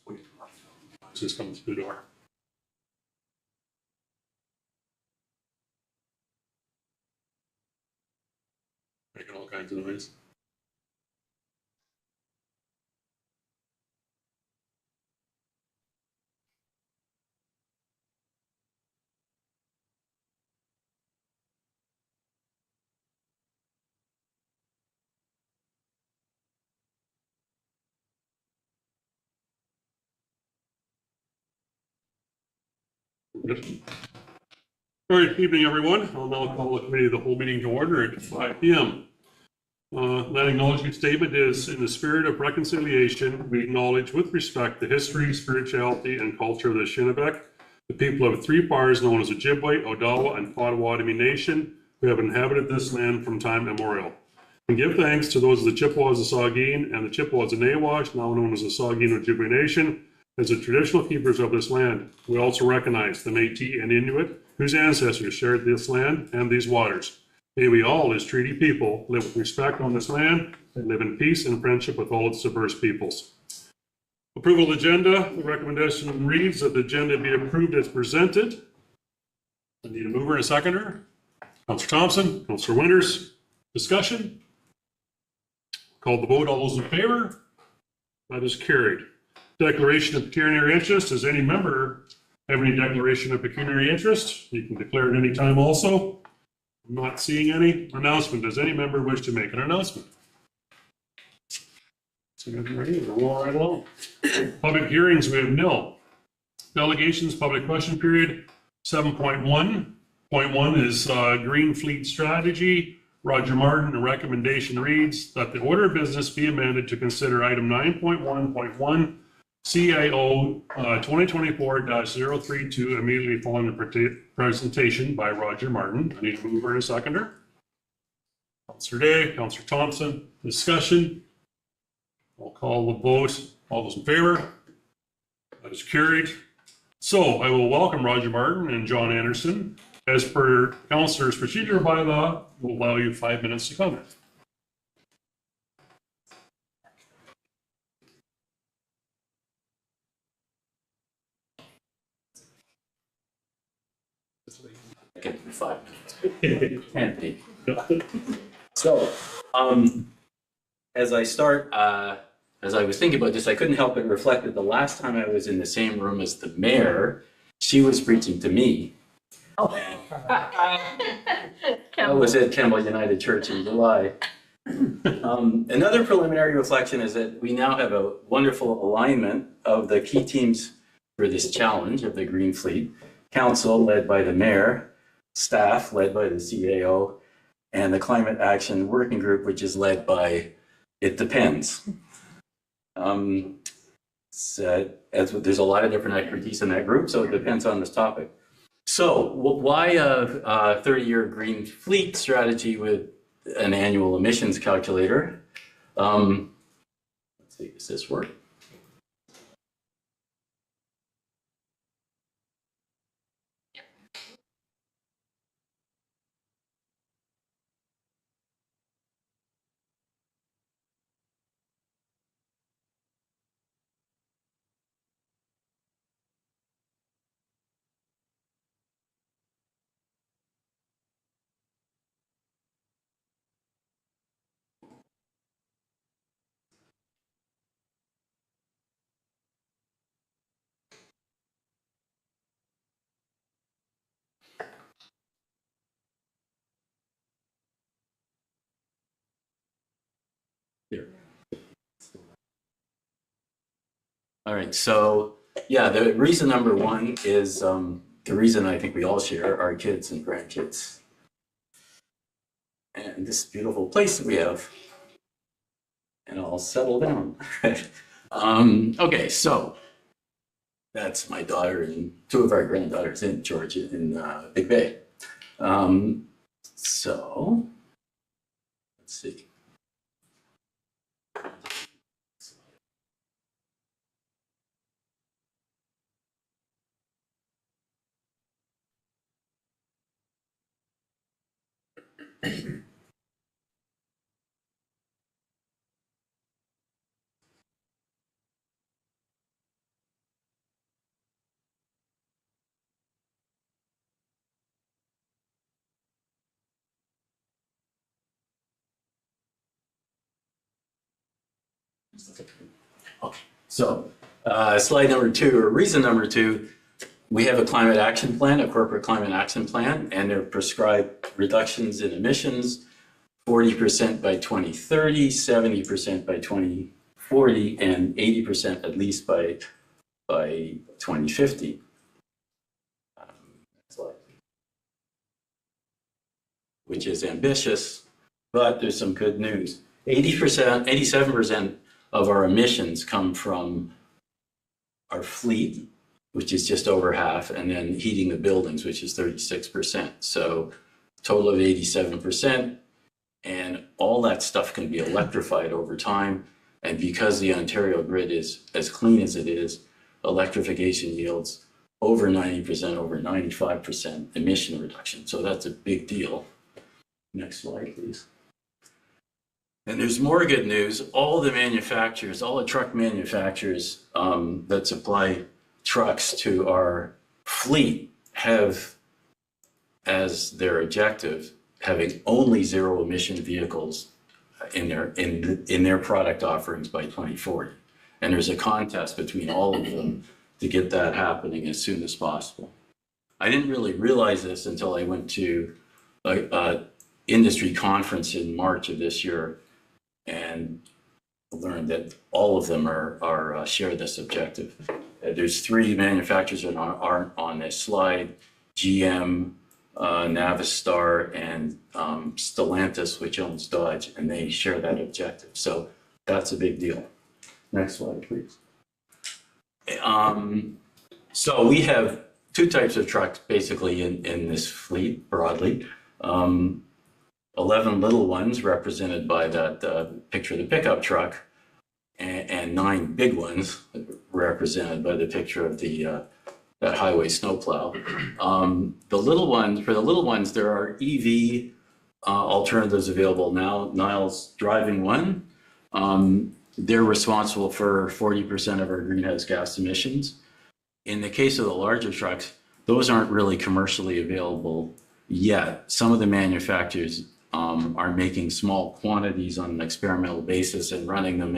Sweet. It's just coming through the door. Making all kinds of noise. All right, evening, everyone. I'll now call the committee of the whole meeting to order at 5 p.m. That acknowledgement statement is in the spirit of reconciliation. We acknowledge with respect the history, spirituality, and culture of the Shinnebec, the people of three bars known as Ojibwe, Odawa, and Potawatomi Nation, who have inhabited this land from time immemorial. And give thanks to those of the Chippewas of Saugeen and the Chippewas of Nawash, now known as the Saugeen Ojibwe Nation, as the traditional keepers of this land. We also recognize the Métis and Inuit, whose ancestors shared this land and these waters. May we all, as treaty people, live with respect on this land and live in peace and friendship with all its diverse peoples. Approval of agenda. The recommendation reads that the agenda be approved as presented. I need a mover and a seconder. Councillor Thompson, Councillor Winters. Discussion? Call the vote. All those in favor? That is carried. Declaration of pecuniary interest. Does any member have any declaration of pecuniary interest? You can declare it any time also. I'm not seeing any. Announcement. Does any member wish to make an announcement? So ready, we'll roll right along. Public hearings, we have nil. Delegations, public question period. 7.1.1 is Green Fleet Strategy. Roger Martin, the recommendation reads that the order of business be amended to consider item 9.1.1 CIO 2024-032 immediately following the presentation by Roger Martin. I need a mover and a seconder. Councillor Day, Councillor Thompson. Discussion. I'll call the vote. All those in favor? That is carried. So I will welcome Roger Martin and John Anderson. As per Councillor's procedure bylaw, we'll allow you 5 minutes to comment. I can do 5 minutes. Can't be. So, as I start, as I was thinking about this, I couldn't help but reflect that the last time I was in the same room as the mayor, she was preaching to me. Oh. That was at Campbell United Church in July. Another preliminary reflection is that we now have a wonderful alignment of the key teams for this challenge of the Green Fleet. Council, led by the mayor, staff, led by the CAO, and the Climate Action Working Group, which is led by It Depends. So, there's a lot of different expertise in that group, so it depends on this topic. So why a 30-year green fleet strategy with an annual emissions calculator? Let's see, does this work? Here. All right, so yeah, the reason number one is the reason I think we all share, our kids and grandkids. And this beautiful place that we have. And I'll settle down. Okay, so that's my daughter and two of our granddaughters in Georgia in Big Bay. So let's see. Okay. So slide number 2, or reason number 2, we have a climate action plan, a corporate climate action plan, and they're prescribed reductions in emissions, 40% by 2030, 70% by 2040, and 80% at least by 2050. Slide. Which is ambitious, but there's some good news. 80%, 87% of our emissions come from our fleet, which is just over half, and then heating the buildings, which is 36%. So total of 87%, and all that stuff can be electrified over time. And because the Ontario grid is as clean as it is, electrification yields over 90%, over 95% emission reduction. So that's a big deal. Next slide, please. And there's more good news. All the manufacturers, all the truck manufacturers that supply trucks to our fleet have as their objective having only zero emission vehicles in their product offerings by 2040. And there's a contest between all of them to get that happening as soon as possible. I didn't really realize this until I went to a industry conference in March of this year and learned that all of them are share this objective. There's 3 manufacturers that aren't on this slide: GM, Navistar, and Stellantis, which owns Dodge, and they share that objective. So that's a big deal. Next slide, please. So we have 2 types of trucks basically in this fleet broadly. 11 little ones represented by that picture of the pickup truck, and 9 big ones represented by the picture of the that highway snowplow. The little ones, for the little ones, there are EV alternatives available now. Niall's driving one. They're responsible for 40% of our greenhouse gas emissions. In the case of the larger trucks, those aren't really commercially available yet. Some of the manufacturers are making small quantities on an experimental basis and running them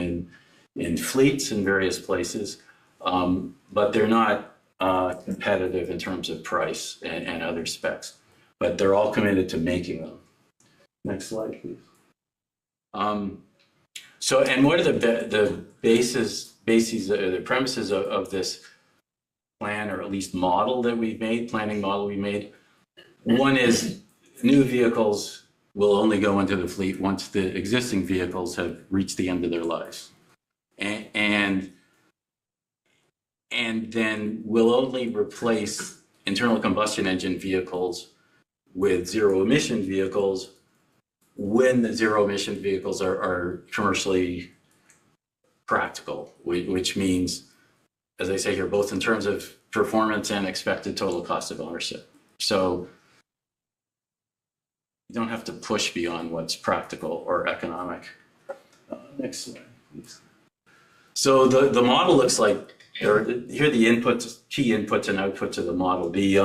in fleets in various places, but they're not competitive in terms of price and other specs, but they're all committed to making them. Next slide, please. So, and what are the bases, the premises of this plan, or at least model that we've made, planning model we made? One is new vehicles will only go into the fleet once the existing vehicles have reached the end of their lives. And then we'll only replace internal combustion engine vehicles with zero emission vehicles when the zero emission vehicles are commercially practical, which means, as I say here, both in terms of performance and expected total cost of ownership. So you don't have to push beyond what's practical or economic. Next slide, please. So the model looks like, here are the inputs, key inputs and outputs of the model. The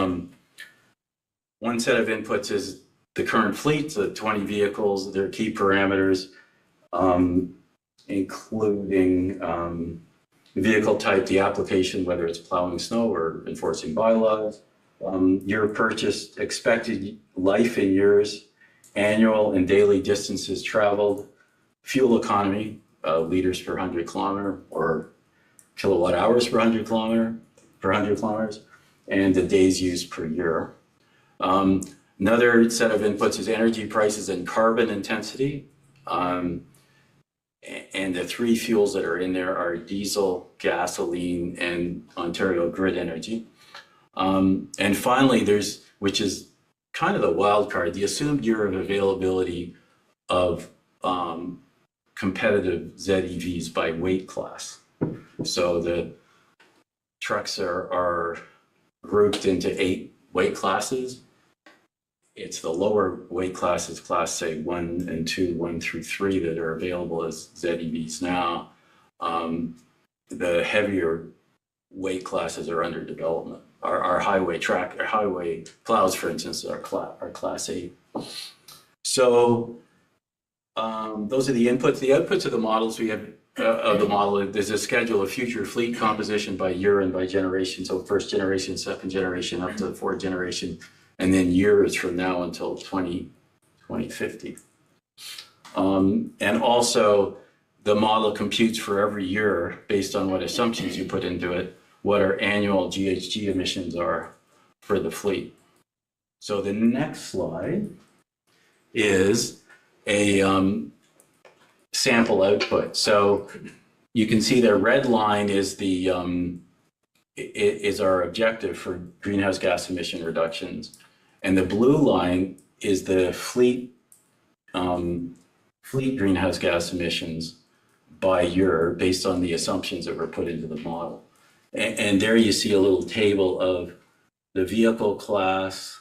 one set of inputs is the current fleet, the 20 vehicles, their key parameters, including vehicle type, the application, whether it's plowing snow or enforcing bylaws, year purchased, expected life in years, annual and daily distances traveled, fuel economy, liters per 100 kilometer or kilowatt hours per 100 kilometers, and the days used per year. Another set of inputs is energy prices and carbon intensity. And the 3 fuels that are in there are diesel, gasoline, and Ontario grid energy. And finally, there's, which is kind of the wild card, the assumed year of availability of competitive ZEVs by weight class. So the trucks are grouped into 8 weight classes. It's the lower weight classes, class say 1 and 2, 1 through 3, that are available as ZEVs now. The heavier weight classes are under development. Our highway plows, for instance, are class 8. So those are the inputs. The outputs of the models, we have of the model, there's a schedule of future fleet composition by year and by generation. So first generation, second generation, up to the fourth generation, and then years from now until 2050. And also the model computes for every year based on what assumptions you put into it, what our annual GHG emissions are for the fleet. So the next slide is a sample output. So you can see the red line is the is our objective for greenhouse gas emission reductions, and the blue line is the fleet greenhouse gas emissions by year based on the assumptions that were put into the model. And there you see a little table of the vehicle class,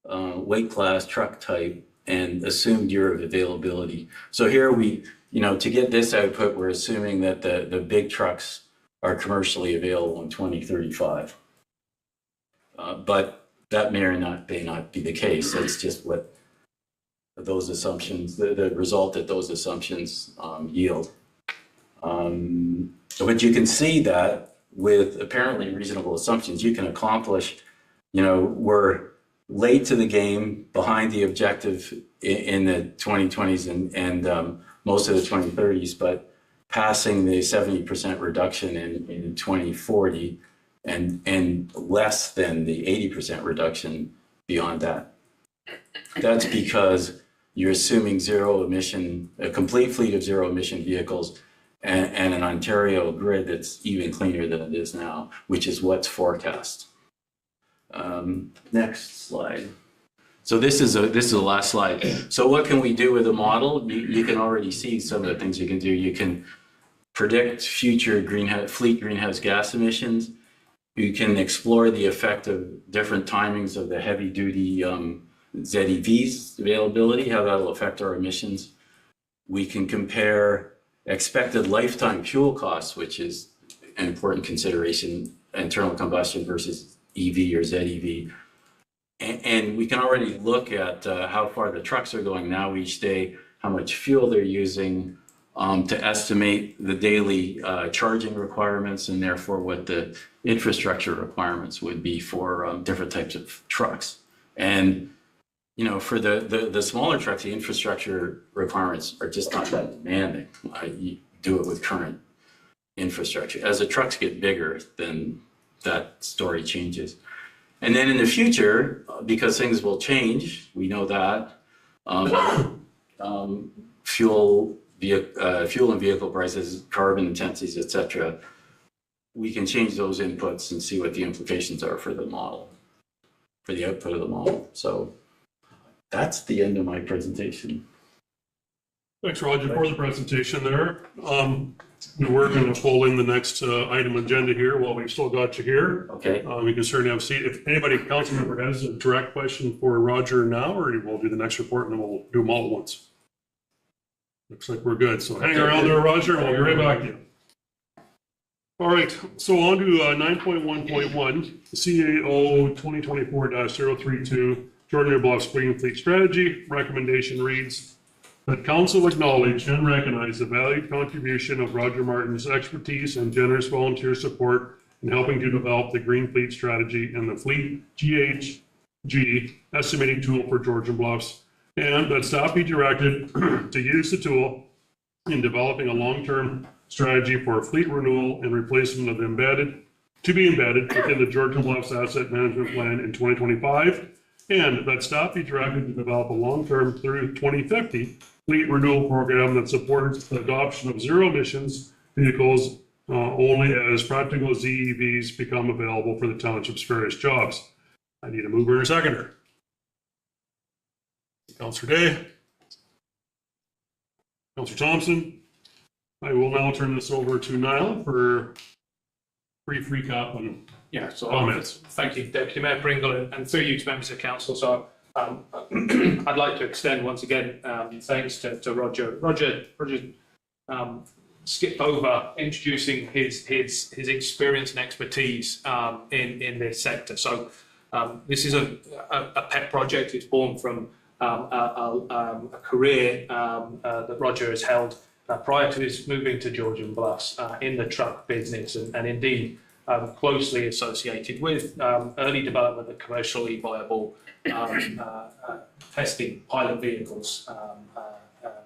weight class, truck type, and assumed year of availability. So here we, to get this output, we're assuming that the big trucks are commercially available in 2035. But that may not be the case. That's just what those assumptions, the result that those assumptions yield. But you can see that with apparently reasonable assumptions, you can accomplish, we're late to the game, behind the objective in the 2020s and most of the 2030s, but passing the 70% reduction in 2040 and less than the 80% reduction beyond that. That's because you're assuming zero emission, a complete fleet of zero emission vehicles and an Ontario grid that's even cleaner than it is now, which is what's forecast. Next slide. So this is the last slide. So what can we do with the model? You can already see some of the things you can do. You can predict future fleet greenhouse gas emissions. You can explore the effect of different timings of the heavy duty ZEVs availability, how that'll affect our emissions. We can compare expected lifetime fuel costs, which is an important consideration, internal combustion versus EV or ZEV. And we can already look at how far the trucks are going now each day, how much fuel they're using, to estimate the daily charging requirements and therefore what the infrastructure requirements would be for different types of trucks. And for the smaller trucks, the infrastructure requirements are just not that demanding. You do it with current infrastructure. As the trucks get bigger, then that story changes. And then in the future, because things will change, we know that, fuel and vehicle prices, carbon intensities, et cetera, we can change those inputs and see what the implications are for the model, for the output of the model. So that's the end of my presentation. Thanks, Roger, for the presentation there. We're going to pull in the next item agenda here while we've still got you here. Okay. We can certainly have a seat. If anybody, council member, has a direct question for Roger now, or we'll do the next report and then we'll do them all at once. Looks like we're good. So hang around there, Roger, and we'll be right back to you. All right, so on to 9.1.1, CAO 2024-032, Jordan Bluffs Green Fleet Strategy. Recommendation reads that council acknowledge and recognize the valued contribution of Roger Martin's expertise and generous volunteer support in helping to develop the Green Fleet Strategy and the Fleet GHG estimating tool for Georgian Bluffs, and that staff be directed to use the tool in developing a long-term strategy for fleet renewal and replacement of to be embedded within the Georgian Bluffs Asset Management Plan in 2025, and that staff be directed to develop a long-term through 2050 fleet renewal program that supports the adoption of zero emissions vehicles only as practical ZEVs become available for the township's various jobs. I need a mover and a seconder. Councillor Day. Councillor Thompson. I will now turn this over to Niall for brief recap on comments. Thank you, Deputy Mayor Pringle, and through you to members of council. So I'd like to extend once again thanks to Roger. Roger skipped over introducing his experience and expertise in this sector. So this is a pet project. It's born from a career that Roger has held prior to his moving to Georgian Bluffs in the truck business and indeed closely associated with early development of commercially viable testing pilot vehicles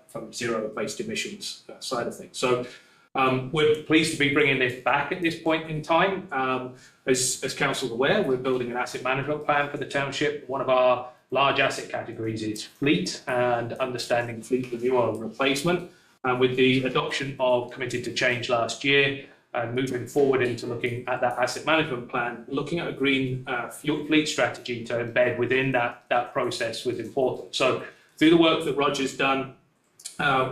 from zero-based emissions side of things. So we're pleased to be bringing this back at this point in time. As Council's aware, we're building an asset management plan for the township. One of our large asset categories is fleet and understanding fleet renewal and replacement. And with the adoption of Committed to Change last year and moving forward into looking at that asset management plan, looking at a green fuel fleet strategy to embed within that process was important. So through the work that Roger's done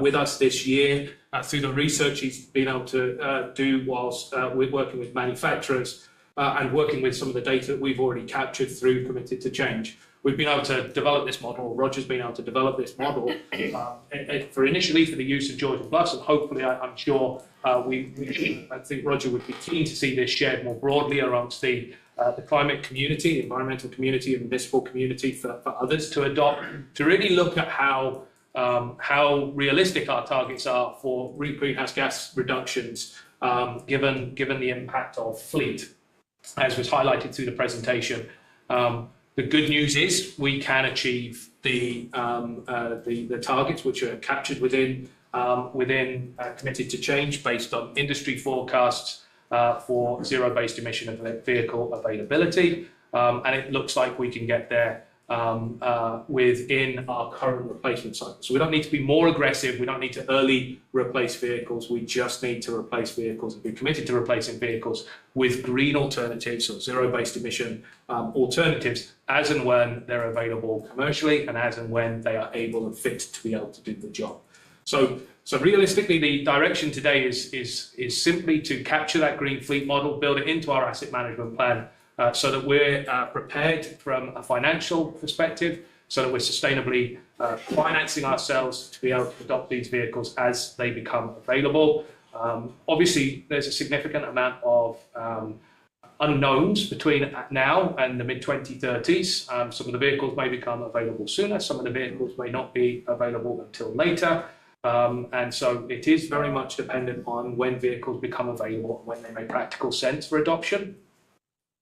with us this year, through the research he's been able to do whilst we're working with manufacturers and working with some of the data that we've already captured through Committed to Change, we've been able to develop this model. Roger's been able to develop this model for initially for the use of Georgian Bluffs, and hopefully I'm sure I think Roger would be keen to see this shared more broadly amongst the climate community, the environmental community, and municipal community for others to adopt, to really look at how realistic our targets are for greenhouse gas reductions, given the impact of fleet, as was highlighted through the presentation. The good news is we can achieve the targets which are captured within Committed to Change based on industry forecasts for zero-based emission vehicle availability, and it looks like we can get there within our current replacement cycle. So we don't need to be more aggressive. We don't need to early replace vehicles. We just need to replace vehicles and be committed to replacing vehicles with green alternatives or zero-based emission alternatives as and when they're available commercially and as and when they are able and fit to be able to do the job. So realistically, the direction today is simply to capture that green fleet model, build it into our asset management plan, so that we're prepared from a financial perspective, so that we're sustainably financing ourselves to be able to adopt these vehicles as they become available. Obviously, there's a significant amount of unknowns between now and the mid-2030s. Some of the vehicles may become available sooner, some of the vehicles may not be available until later. And so it is very much dependent on when vehicles become available and when they make practical sense for adoption.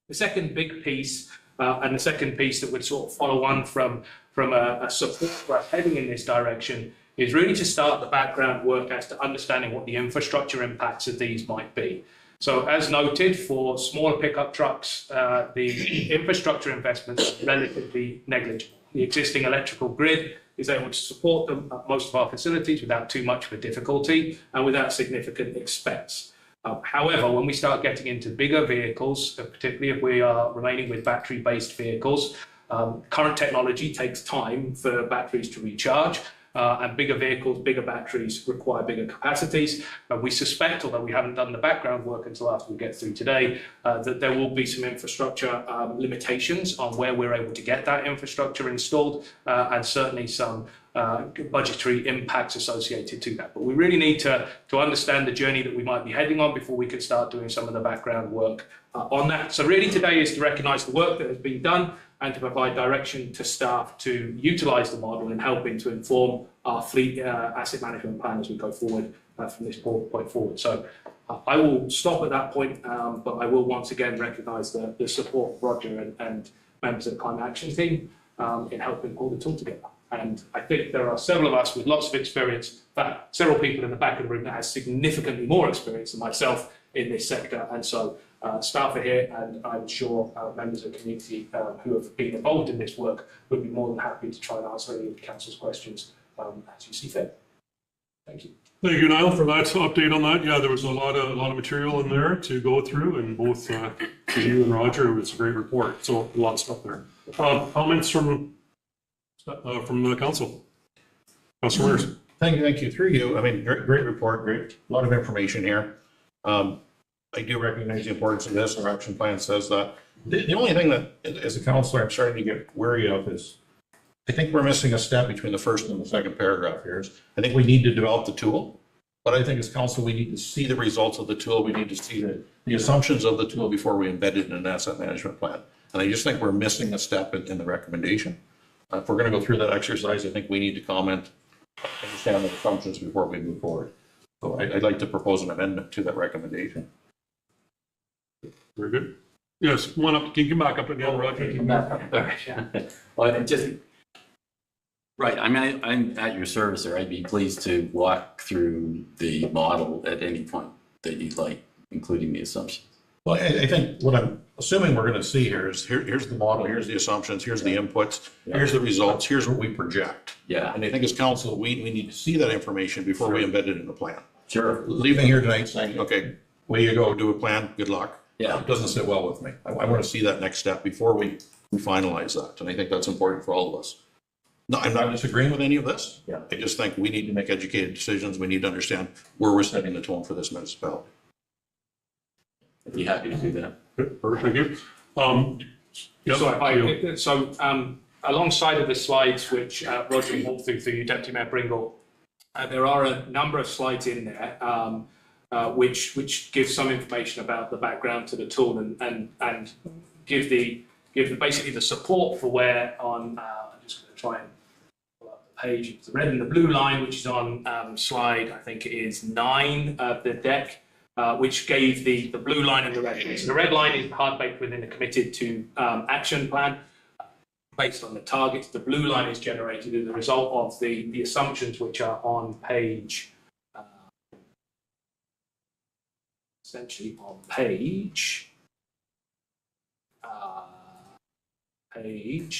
The second big piece, and the second piece that would sort of follow on from a support for us heading in this direction, is really to start the background work as to understanding what the infrastructure impacts of these might be. So as noted, for smaller pickup trucks, the infrastructure investments are relatively negligible. The existing electrical grid is able to support them at most of our facilities without too much of a difficulty and without significant expense. However, when we start getting into bigger vehicles, particularly if we are remaining with battery-based vehicles, current technology takes time for batteries to recharge, and bigger vehicles, bigger batteries require bigger capacities. We suspect, although we haven't done the background work until after we get through today, that there will be some infrastructure limitations on where we're able to get that infrastructure installed, and certainly some budgetary impacts associated to that. But we really need to understand the journey that we might be heading on before we can start doing some of the background work on that. So really today is to recognise the work that has been done and to provide direction to staff to utilise the model in helping to inform our fleet asset management plan as we go forward from this point forward. So I will stop at that point, but I will once again recognise the support of Roger and members of the Climate Action team in helping pull the tool together. And I think there are several of us with lots of experience, in fact, several people in the back of the room that has significantly more experience than myself in this sector. And so staff are here, and I'm sure members of the community who have been involved in this work would be more than happy to try and answer any of the council's questions as you see fit. Thank you. Thank you, Niall, for that update on that. Yeah, there was a lot of material in there to go through, and both you and Roger, it was a great report. So a lot of stuff there. Comments from the council? Councilor Myers. Thank you. Through you. I mean, great report, a lot of information here. I do recognize the importance of this. Our action plan says that. The only thing that, as a councilor, I'm starting to get wary of is I think we're missing a step between the first and the second paragraph here. I think we need to develop the tool, but I think as council, we need to see the results of the tool. We need to see the assumptions of the tool before we embed it in an asset management plan. And I just think we're missing a step in the recommendation. If we're going to go through that exercise, I think we need to comment, understand the assumptions before we move forward. So I'd like to propose an amendment to that recommendation. Very good. Yes, come on up, can you come back up again, Roger? All right. Well, it just, right, I mean, I'm at your service there. I'd be pleased to walk through the model at any point that you'd like, including the assumptions. Well, I think what I'm assuming we're going to see here is here's the model, here's the assumptions, here's the inputs, here's the results, here's what we project. Yeah, And I think as council, we need to see that information before we embed it in the plan. sure. Leaving here tonight saying, okay, way you go, do a plan, good luck. Yeah. It doesn't sit well with me. I want to see that next step before we finalize that. And I think that's important for all of us. No, I'm not disagreeing with any of this. Yeah. I just think we need to make educated decisions. We need to understand where we're setting the tone for this municipality. I'd be happy to do that. Good, perfect, thank you. Yep, So alongside of the slides which Roger walked through Deputy Mayor Bringle, there are a number of slides in there which give some information about the background to the tool and give basically the support for where on. I'm just going to try and pull up the page. It's the red and the blue line, which is on slide, I think it is 9 of the deck. Which gave the blue line and the red line. So the red line is hard baked within the committed to action plan based on the targets. The blue line is generated as a result of the assumptions which are on page, essentially on page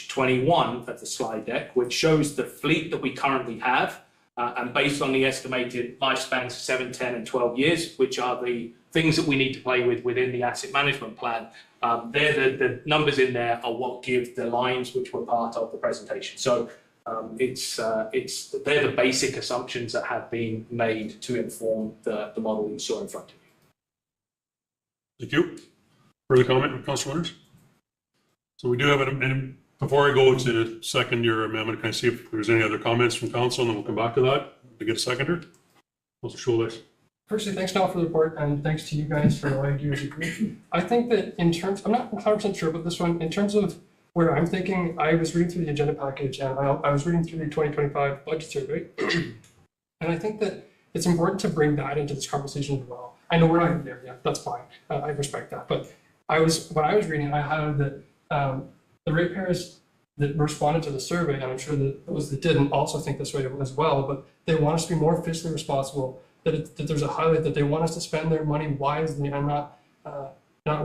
21 of the slide deck, which shows the fleet that we currently have. And based on the estimated lifespans 7, 10, and 12 years, which are the things that we need to play with within the asset management plan, the numbers in there are what give the lines which were part of the presentation. So they're the basic assumptions that have been made to inform the model you saw in front of you. Thank you. Further comment from Councilor Winters? So we do have and before I go to second your amendment, can I see if there's any other comments from council, and then we'll come back to that to get a seconder? Councilor Scholes. Firstly, thanks Niall for the report, and thanks to you guys for all you do as a group. I think that in terms, I'm not 100% sure about this one, in terms of where I'm thinking, I was reading through the agenda package and I was reading through the 2025 budget survey. And I think that it's important to bring that into this conversation as well. I know we're not there yet, that's fine, I respect that. But when I was reading, I highlighted that the ratepayers that responded to the survey, and I'm sure that those that didn't also think this way as well, but they want us to be more fiscally responsible, that there's a highlight that they want us to spend their money wisely and not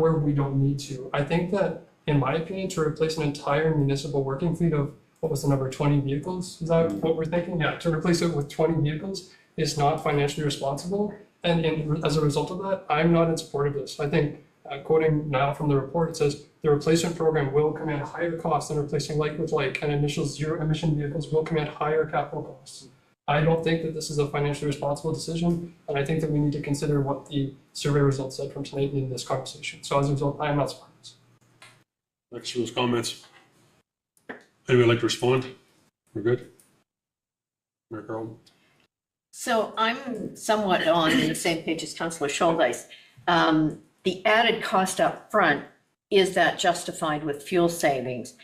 where we don't need to. I think that, in my opinion, to replace an entire municipal working fleet of, what was the number, 20 vehicles? Is that what we're thinking? Yeah, to replace it with 20 vehicles is not financially responsible. And as a result of that, I'm not in support of this. I think, quoting Niall from the report, it says, the replacement program will command higher costs than replacing like with like, and initial zero emission vehicles will command higher capital costs. I don't think that this is a financially responsible decision, and I think that we need to consider what the survey results said from tonight in this conversation. So as a result, I am not supporting this. Thanks for those comments. Anybody like to respond? We're good? Mayor Carlton? So I'm somewhat on the same page as Councillor Scholdice. The added cost up front, is that justified with fuel savings?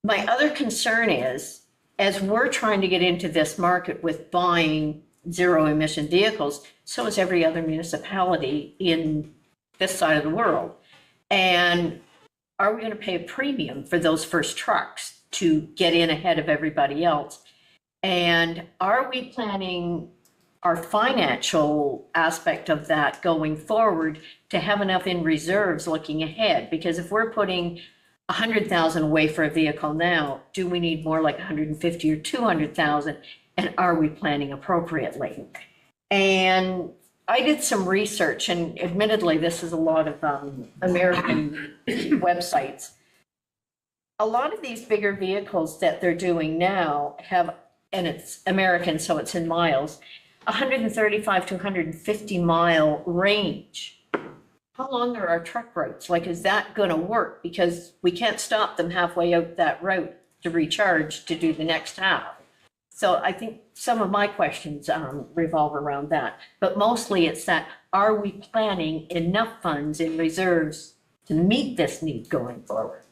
My other concern is, as we're trying to get into this market with buying zero emission vehicles, so is every other municipality in this side of the world. And are we going to pay a premium for those first trucks to get in ahead of everybody else? And are we planning our financial aspect of that going forward to have enough in reserves looking ahead? Because if we're putting 100,000 away for a vehicle now, do we need more like 150 or 200,000? And are we planning appropriately? And I did some research, and admittedly, this is a lot of American websites. A lot of these bigger vehicles that they're doing now have, and it's American, so it's in miles, 135 to 150 mile range. How long are our truck routes? Like, is that going to work? Because we can't stop them halfway out that route to recharge to do the next half. So I think some of my questions revolve around that. But mostly it's that, are we planning enough funds in reserves to meet this need going forward?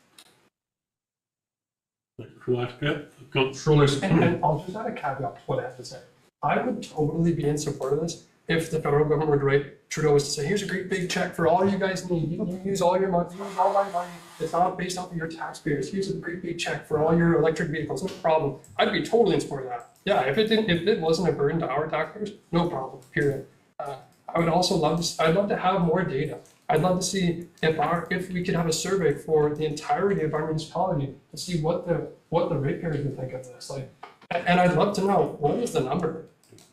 Thank you for that. Yeah, Councilor Scholes. And I'll just add a caveat to what I have to say. I would totally be in support of this if the federal government were to write, Trudeau was to say, here's a great big check for all you guys need. You use all your money, use all my money. It's not based off of your taxpayers. Here's a great big check for all your electric vehicles. No problem. I'd be totally in support of that. Yeah, if it wasn't a burden to our taxpayers, no problem. Period. I would also I'd love to have more data. I'd love to see if we could have a survey for the entirety of our municipality to see what the ratepayers would think of this. Like, and I'd love to know, what is the number?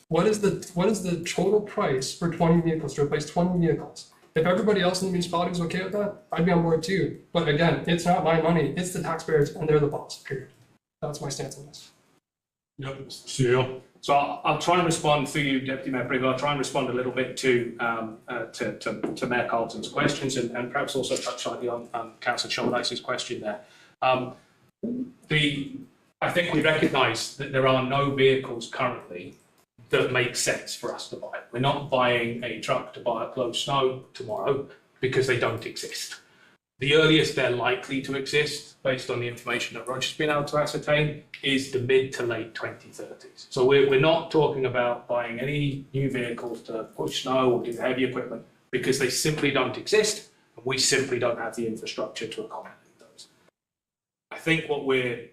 What is the total price for 20 vehicles to replace 20 vehicles? If everybody else in the municipality is okay with that, I'd be on board too. But again, it's not my money, it's the taxpayers, and they're the boss, period. That's my stance on this. Yep, CEO. So I'll try and respond through you, Deputy Mayor Briggle. I'll try and respond a little bit to Mayor Carleton's questions and perhaps also touch slightly on Councillor Shouldice's question there. I think we recognise that there are no vehicles currently that make sense for us to buy. We're not buying a truck to buy a closed snow tomorrow because they don't exist. The earliest they're likely to exist, based on the information that Roger's been able to ascertain, is the mid to late 2030s. So we're not talking about buying any new vehicles to push snow or do heavy equipment because they simply don't exist, and we simply don't have the infrastructure to accommodate those. I think what we're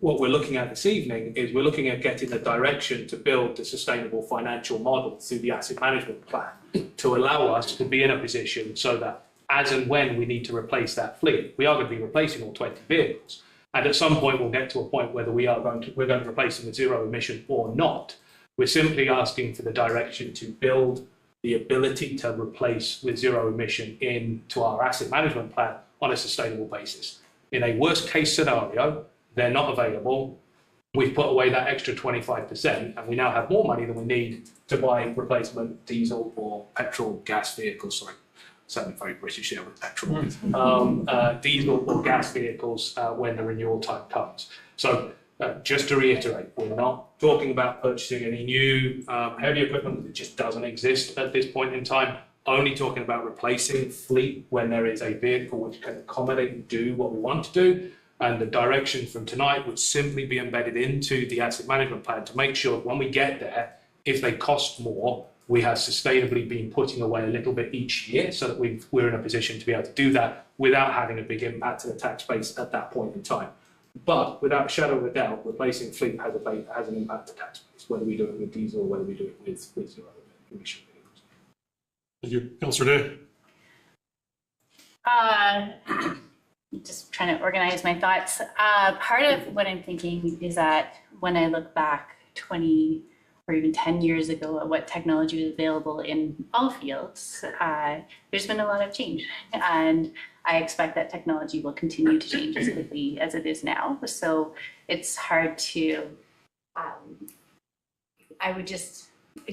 looking at this evening is we're looking at getting the direction to build the sustainable financial model through the asset management plan to allow us to be in a position so that as and when we need to replace that fleet, we are going to be replacing all 20 vehicles. And at some point, we'll get to a point whether we're going to replace them with zero emission or not. We're simply asking for the direction to build the ability to replace with zero emission into our asset management plan on a sustainable basis. In a worst case scenario, they're not available. We've put away that extra 25%, and we now have more money than we need to buy replacement diesel or petrol gas vehicles. Sorry, sounding very British here with petrol. Diesel or gas vehicles when the renewal time comes. So just to reiterate, we're not talking about purchasing any new heavy equipment that just doesn't exist at this point in time. Only talking about replacing fleet when there is a vehicle which can accommodate and do what we want to do. And the direction from tonight would simply be embedded into the asset management plan to make sure when we get there, if they cost more, we have sustainably been putting away a little bit each year so that we're in a position to be able to do that without having a big impact to the tax base at that point in time. But without a shadow of a doubt, replacing fleet has an impact to tax base, whether we do it with diesel or whether we do it with zero emission vehicles. Thank you. Councillor Day. Just trying to organize my thoughts. Part of what I'm thinking is that when I look back 20 or even 10 years ago at what technology was available in all fields, there's been a lot of change. And I expect that technology will continue to change as quickly as it is now. So it's hard to,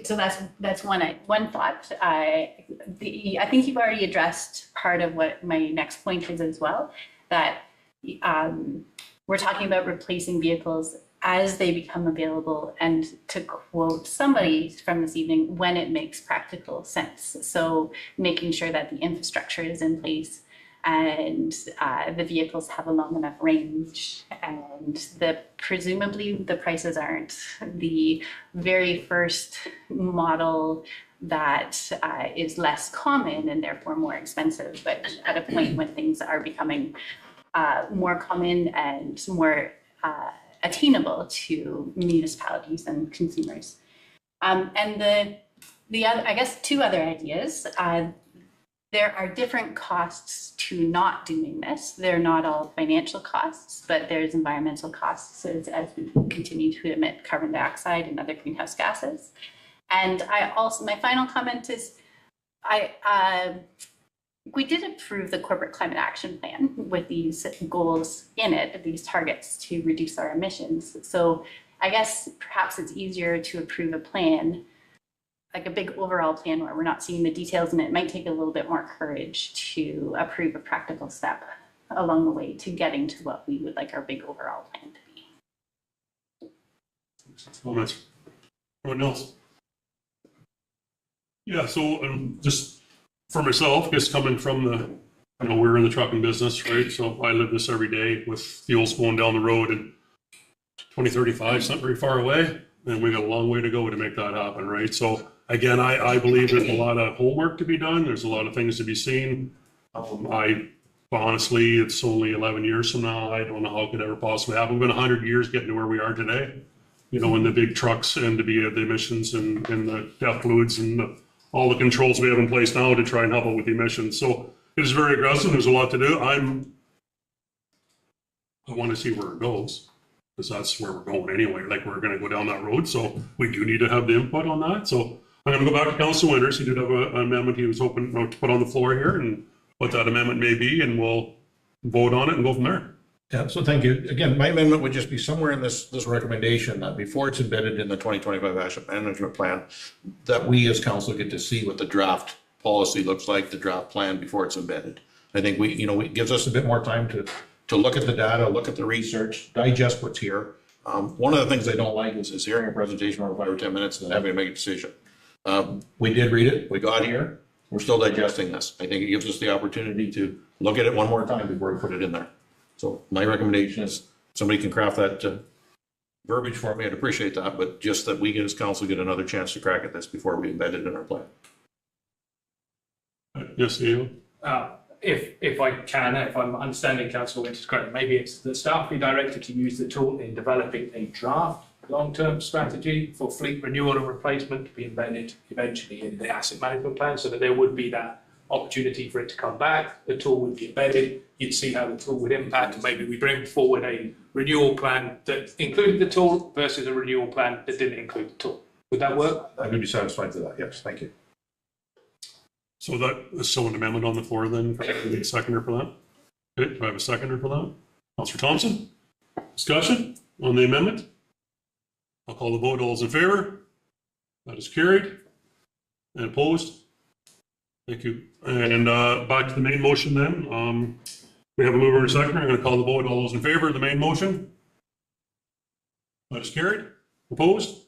so that's one thought. I think you've already addressed part of what my next point is as well, that we're talking about replacing vehicles as they become available, and to quote somebody from this evening, when it makes practical sense. So making sure that the infrastructure is in place and the vehicles have a long enough range, and presumably the prices aren't the very first model that is less common and therefore more expensive, but at a point when things are becoming more common and more attainable to municipalities and consumers. And the other, I guess, two other ideas. There are different costs to not doing this. They're not all financial costs, but there's environmental costs as we continue to emit carbon dioxide and other greenhouse gases. And my final comment is, we did approve the Corporate Climate Action Plan with these goals in it, these targets to reduce our emissions. So I guess perhaps it's easier to approve a plan, like a big overall plan where we're not seeing the details, and it might take a little bit more courage to approve a practical step along the way to getting to what we would like our big overall plan to be. Comments? Anyone else? Yeah, so just for myself, just coming from we're in the trucking business, right? So I live this every day with fuels going down the road, and 2035 is not very far away, and we got a long way to go to make that happen, right? So again, I believe there's a lot of homework to be done. There's a lot of things to be seen. Honestly, it's only 11 years from now. I don't know how it could ever possibly happen. We've been 100 years getting to where we are today. You know, in the big trucks and to be the emissions and the DEF fluids and all the controls we have in place now to try and help out with the emissions. So it is very aggressive. There's a lot to do. I want to see where it goes, because that's where we're going anyway. Like, we're going to go down that road. So we do need to have the input on that. So I'm going to go back to Councilor Winters. He did have an amendment he was hoping to put on the floor here, and what that amendment may be, and we'll vote on it and go from there. Yeah, so thank you. Again, my amendment would just be somewhere in this recommendation that before it's embedded in the 2025 Asset Management Plan, that we as council get to see what the draft policy looks like, the draft plan before it's embedded. I think it gives us a bit more time to look at the data, look at the research, digest what's here. One of the things I don't like is hearing a presentation over 5 or 10 minutes and then having to make a decision. We did read it, we got here, we're still digesting this. I think it gives us the opportunity to look at it one more time before we put it in there. So my recommendation is somebody can craft that verbiage for me. I'd appreciate that, but just that we as council get another chance to crack at this before we embed it in our plan. Yes, Neil? If I can, if I'm understanding Councillor Winters correctly, maybe it's the staff be directed to use the tool in developing a draft long-term strategy for fleet renewal and replacement to be embedded eventually in the asset management plan, so that there would be that opportunity for it to come back. The tool would be embedded. You'd see how the tool would impact, and maybe we bring forward a renewal plan that included the tool versus a renewal plan that didn't include the tool. Would that work? I would be satisfied with that. Yes, thank you. So that is still an amendment on the floor then. Do we need a seconder for that? Okay, do I have a seconder for that? Councillor Thompson? Discussion on the amendment? I'll call the vote. All those in favor? That is carried. And opposed? Thank you. And back to the main motion then. We have a mover and a seconder. I'm going to call the vote. All those in favor of the main motion? That is carried. Opposed?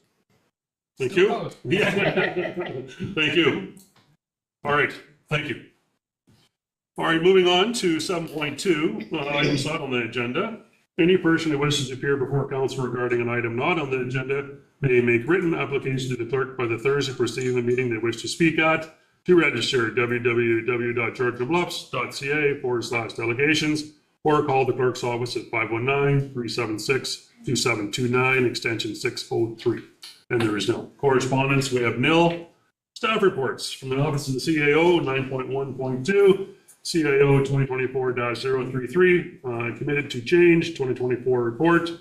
Thank you. Opposed. Yeah. Thank you. All right. Thank you. All right. Moving on to 7.2, items not on the agenda. Any person who wishes to appear before council regarding an item not on the agenda may make written application to the clerk by the Thursday preceding the meeting they wish to speak at. To register, www.georgianbluffs.ca/delegations, or call the clerk's office at 519-376-2729, extension 603. And there is no correspondence. We have nil. Staff reports from the Office of the CAO, 9.1.2, CAO 2024-033, committed to change 2024 report.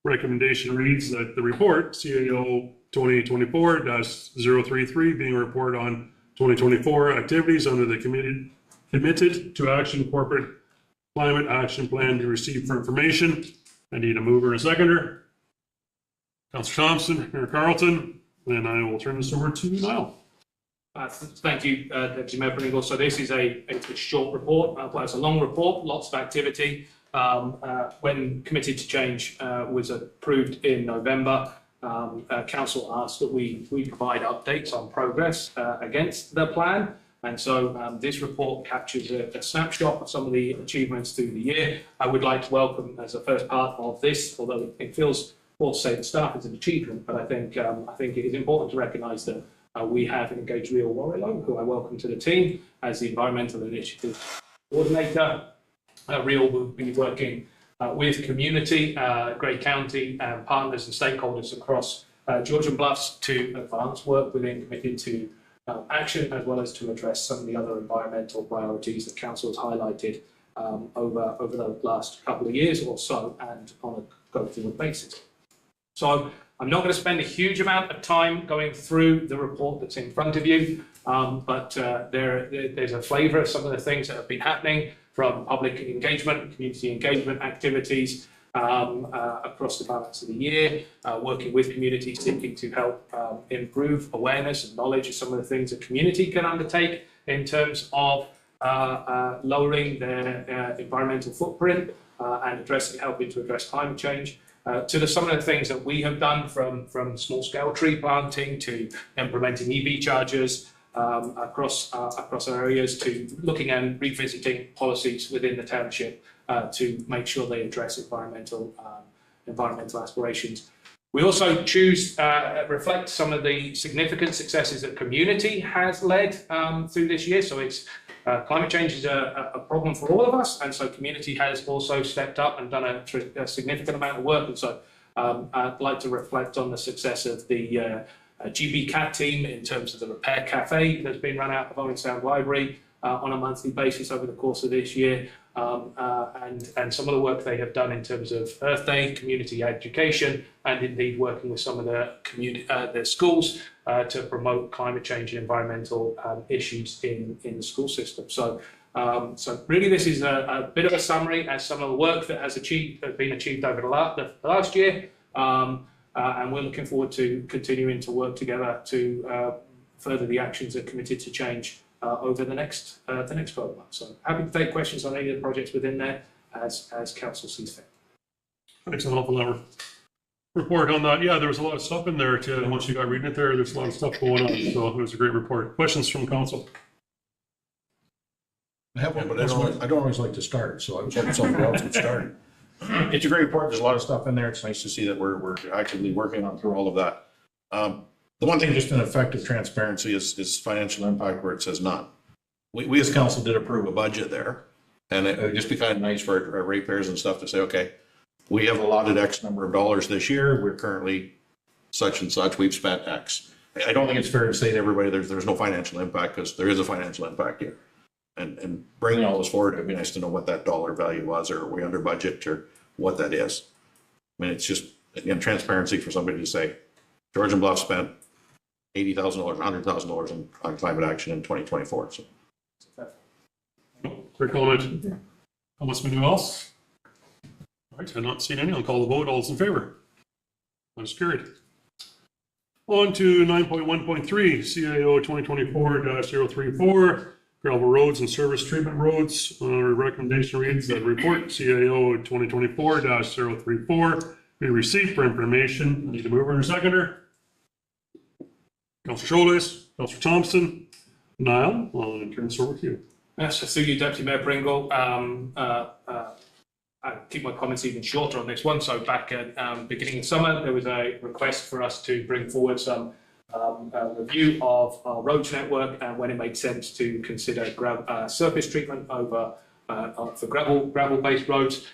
Recommendation reads that the report, CAO 2024-033, being a report on 2024 activities under the Committed to Action Corporate Climate Action Plan, be received for information. I need a mover and a seconder. Councillor Thompson, Mayor Carlton, and I will turn this over to Niall. Thank you, Deputy Mayor Pringle. So this is a short report, but it's a long report, lots of activity. When Committed to Change was approved in November, Council asked that we provide updates on progress against the plan. And so this report captures a snapshot of some of the achievements through the year. I would like to welcome as a first part of this, although it feels poor to say the staff is an achievement, but I think it is important to recognise that we have engaged Rio Warilo, who I welcome to the team as the Environmental Initiative Coordinator. Rio will be working with community, Grey County, and partners and stakeholders across Georgian Bluffs to advance work within Committed to Action, as well as to address some of the other environmental priorities that Council has highlighted over the last couple of years or so, and on a go-forward basis. So I'm not going to spend a huge amount of time going through the report that's in front of you, but there's a flavour of some of the things that have been happening from public engagement, community engagement activities across the balance of the year, working with communities seeking to help improve awareness and knowledge of some of the things that community can undertake in terms of lowering their environmental footprint and helping to address climate change. To some of the things that we have done, from small-scale tree planting to implementing EV chargers across our areas, to looking and revisiting policies within the township to make sure they address environmental aspirations. We also reflect some of the significant successes that community has led through this year. So it's climate change is a problem for all of us, and so community has also stepped up and done a significant amount of work. And so I'd like to reflect on the success of the GBCAT team in terms of the repair cafe that's been run out of Owen Sound Library on a monthly basis over the course of this year, and some of the work they have done in terms of Earth Day, community education, and indeed working with some of the schools to promote climate change and environmental issues in the school system. So really this is a bit of a summary as some of the work that has been achieved over the last year, and we're looking forward to continuing to work together to further the actions that are committed to change over the next 12 months. So happy to take questions on any of the projects within there as council sees fit. Thanks an awful lot. Report on that. Yeah, there was a lot of stuff in there too. Once you got reading it there's a lot of stuff going on. So it was a great report. Questions from council? I have one, but I don't always like to start, so I was hoping somebody else would start. It's a great report. There's a lot of stuff in there. It's nice to see that we're actively working on through all of that. The one thing just in effective transparency is financial impact where it says none. We as council did approve a budget there, and it would just be kind of nice for our ratepayers and stuff to say, okay, we have allotted X number of dollars this year. We're currently such and such. We've spent X. I don't think it's fair to say to everybody there's no financial impact, because there is a financial impact here. And bringing all this forward, it'd be nice to know what that dollar value was, or are we under budget, or what that is. I mean, it's just, again, transparency for somebody to say, Georgian Bluff spent $80,000, $100,000 on climate action in 2024. So. Great comment. Councilman Newell? All right, I've not seen any. I'll call the vote. All those in favor? That's carried. On to 9.1.3, CAO 2024-034, gravel roads and service treatment roads. Our recommendation reads that report CAO 2024-034 be received for information. I need a mover and a seconder. Councillor Scholdays, Councillor Thompson, Niall, I'll turn this over to you. Yes, so through you, Deputy Mayor Pringle. I'll keep my comments even shorter on this one. So back at beginning of summer, there was a request for us to bring forward some review of our roads network and when it made sense to consider surface treatment over for gravel-based roads.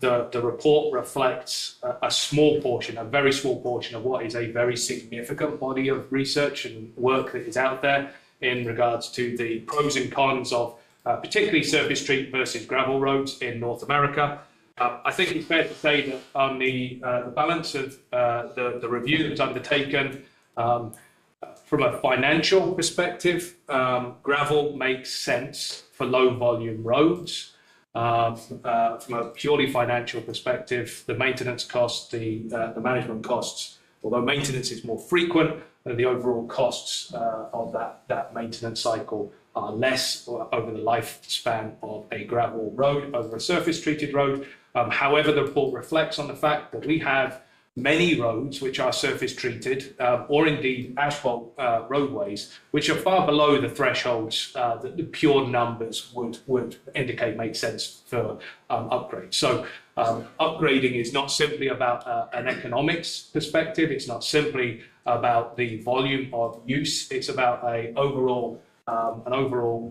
The report reflects a small portion, a very small portion of what is a very significant body of research and work that is out there in regards to the pros and cons of particularly surface treat versus gravel roads in North America. I think it's fair to say that on the balance of the review that was undertaken, from a financial perspective, gravel makes sense for low volume roads. From a purely financial perspective, the maintenance costs, the management costs, although maintenance is more frequent, the overall costs of that maintenance cycle are less over the lifespan of a gravel road over a surface treated road. However, the report reflects on the fact that we have many roads which are surface treated or indeed asphalt roadways, which are far below the thresholds that the pure numbers would indicate make sense for upgrade. So upgrading is not simply about an economics perspective. It's not simply about the volume of use. It's about an overall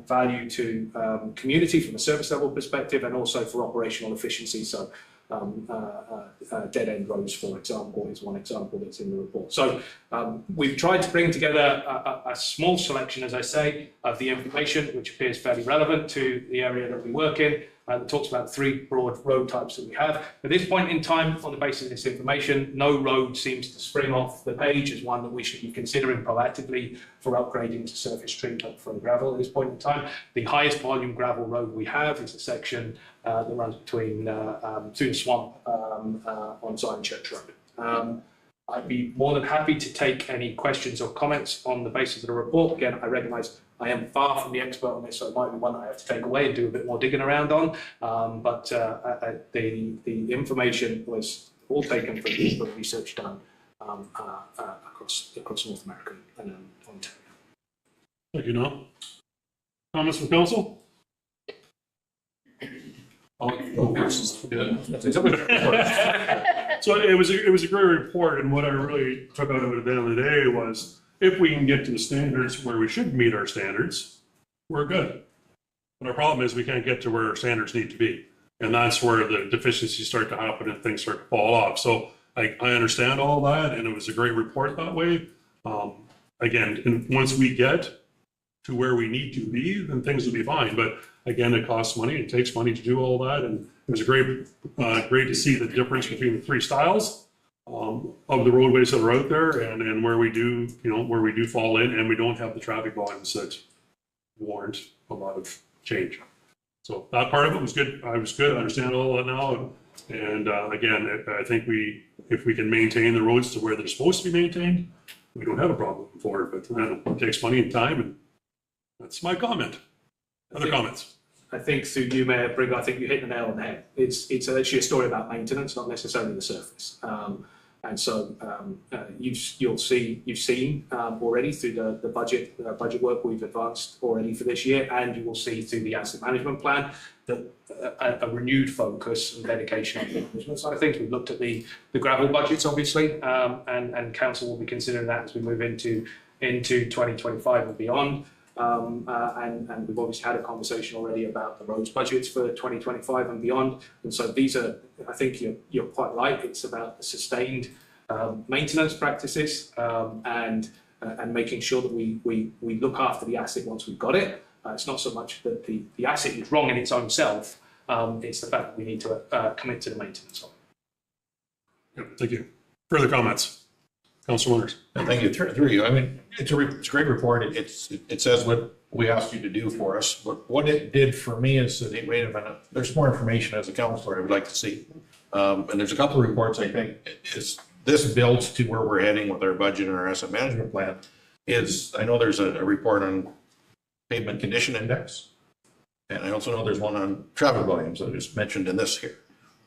value to community from a service level perspective, and also for operational efficiency. So dead end roads, for example, is one example that's in the report. So we've tried to bring together a small selection, as I say, of the information which appears fairly relevant to the area that we work in. That talks about the three broad road types that we have. At this point in time, on the basis of this information, no road seems to spring off the page as one that we should be considering proactively for upgrading to surface treatment from gravel at this point in time. The highest volume gravel road we have is the section that runs between Toon Swamp on Zion Church Road. I'd be more than happy to take any questions or comments on the basis of the report. Again, I recognise I am far from the expert on this, so it might be one that I have to take away and do a bit more digging around on. But the information was all taken from the research done across North America and Ontario. Thank you, Noel. Comments from council? So it was a great report, and what I really took out of it at the end of the day was, if we can get to the standards where we should meet our standards, we're good. But our problem is we can't get to where our standards need to be. And that's where the deficiencies start to happen and things start to fall off. So I understand all that, and it was a great report that way. Again, and once we get to where we need to be, then things will be fine. But again, it costs money. It takes money to do all that. And it was great to see the difference between the three styles of the roadways that are out there, and where we do, where we do fall in, and we don't have the traffic volumes that warrant a lot of change. So that part of it was good. I understand all that now. And again, I think if we can maintain the roads to where they're supposed to be maintained, we don't have a problem for it. But then it takes money and time, and that's my comment. Other comments? I think through you, Mayor Brigg, I think you hit the nail on the head. It's actually a story about maintenance, not necessarily the surface. And so you've seen already through the budget work we've advanced already for this year, and you will see through the asset management plan that a renewed focus and dedication on management. So I think we've looked at the gravel budgets, obviously, and council will be considering that as we move into 2025 and beyond. And we've obviously had a conversation already about the roads budgets for 2025 and beyond. And so these are, I think you're quite right. It's about the sustained maintenance practices and making sure that we look after the asset once we've got it. It's not so much that the asset is wrong in its own self. It's the fact that we need to commit to the maintenance of it. Yeah, thank you. Further comments? Councilor Winters. Thank you. Through you. I mean, it's a great report. It says what we asked you to do for us. But what it did for me is that, wait a minute, there's more information as a councilor I would like to see. And there's a couple of reports I think this builds to where we're heading with our budget and our asset management plan. I know there's a report on pavement condition index. And I also know there's one on traffic volumes that is mentioned in this here.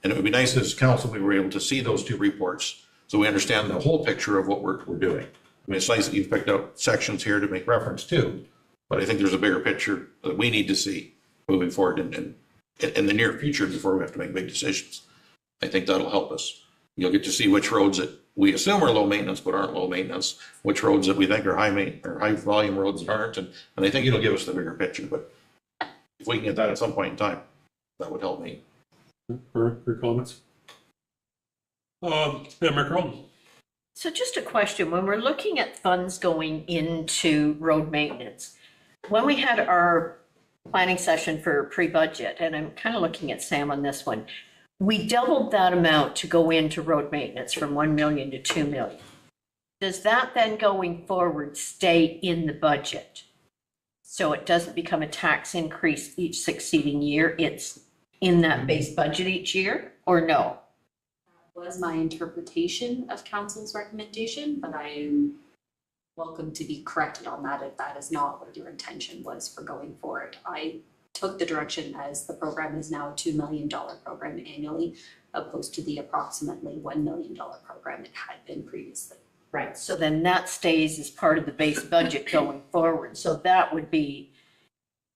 And it would be nice as council we were able to see those two reports, so we understand the whole picture of what we're doing. I mean, it's nice that you've picked out sections here to make reference to, but I think there's a bigger picture that we need to see moving forward in the near future before we have to make big decisions. I think that'll help us. You'll get to see which roads that we assume are low maintenance but aren't low maintenance, which roads that we think are high volume roads that aren't, and I think it'll give us the bigger picture. But if we can get that at some point in time, that would help me. For comments? Yeah, Mayor Carlton. So just a question, when we're looking at funds going into road maintenance, when we had our planning session for pre-budget, and I'm kind of looking at Sam on this one, we doubled that amount to go into road maintenance from 1 million to 2 million. Does that then going forward stay in the budget? So it doesn't become a tax increase each succeeding year, it's in that base budget each year, or no? Was my interpretation of council's recommendation, but I am welcome to be corrected on that if that is not what your intention was for going forward. I took the direction as the program is now a $2 million program annually, opposed to the approximately $1 million program it had been previously. Right, so then that stays as part of the base budget going forward. So that would be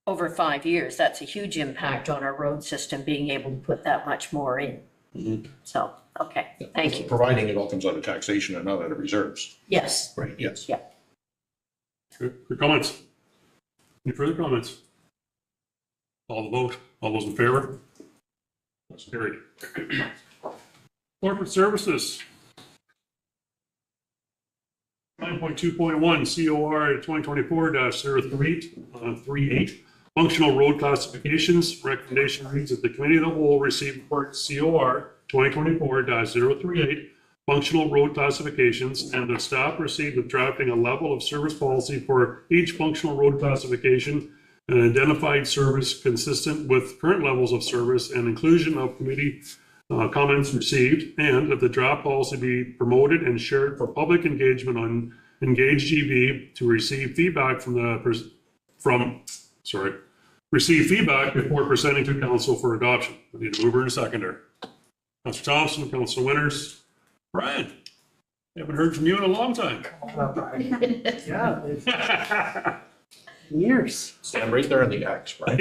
over 5 years. That's a huge impact on our road system, being able to put that much more in. Mm-hmm. So, okay, thank you. Providing it all comes out of taxation and not out of reserves. Yes. Right, yes. Yeah. Good comments. Any further comments? All the vote. All those in favor? That's carried. Corporate services. 9.2.1 COR 2024-038 functional road classifications. Recommendation reads that the committee of the whole receive report COR 2024-038 functional road classifications, and the staff proceed with drafting a level of service policy for each functional road classification and identified service consistent with current levels of service, and inclusion of committee comments received, and that the draft policy be promoted and shared for public engagement on Engage GB to receive feedback receive feedback before presenting to council for adoption. We need a mover and a seconder. Councilor Thompson, Councilor Winters. Brian, haven't heard from you in a long time. Yeah. Years. Stand right there in the X, right?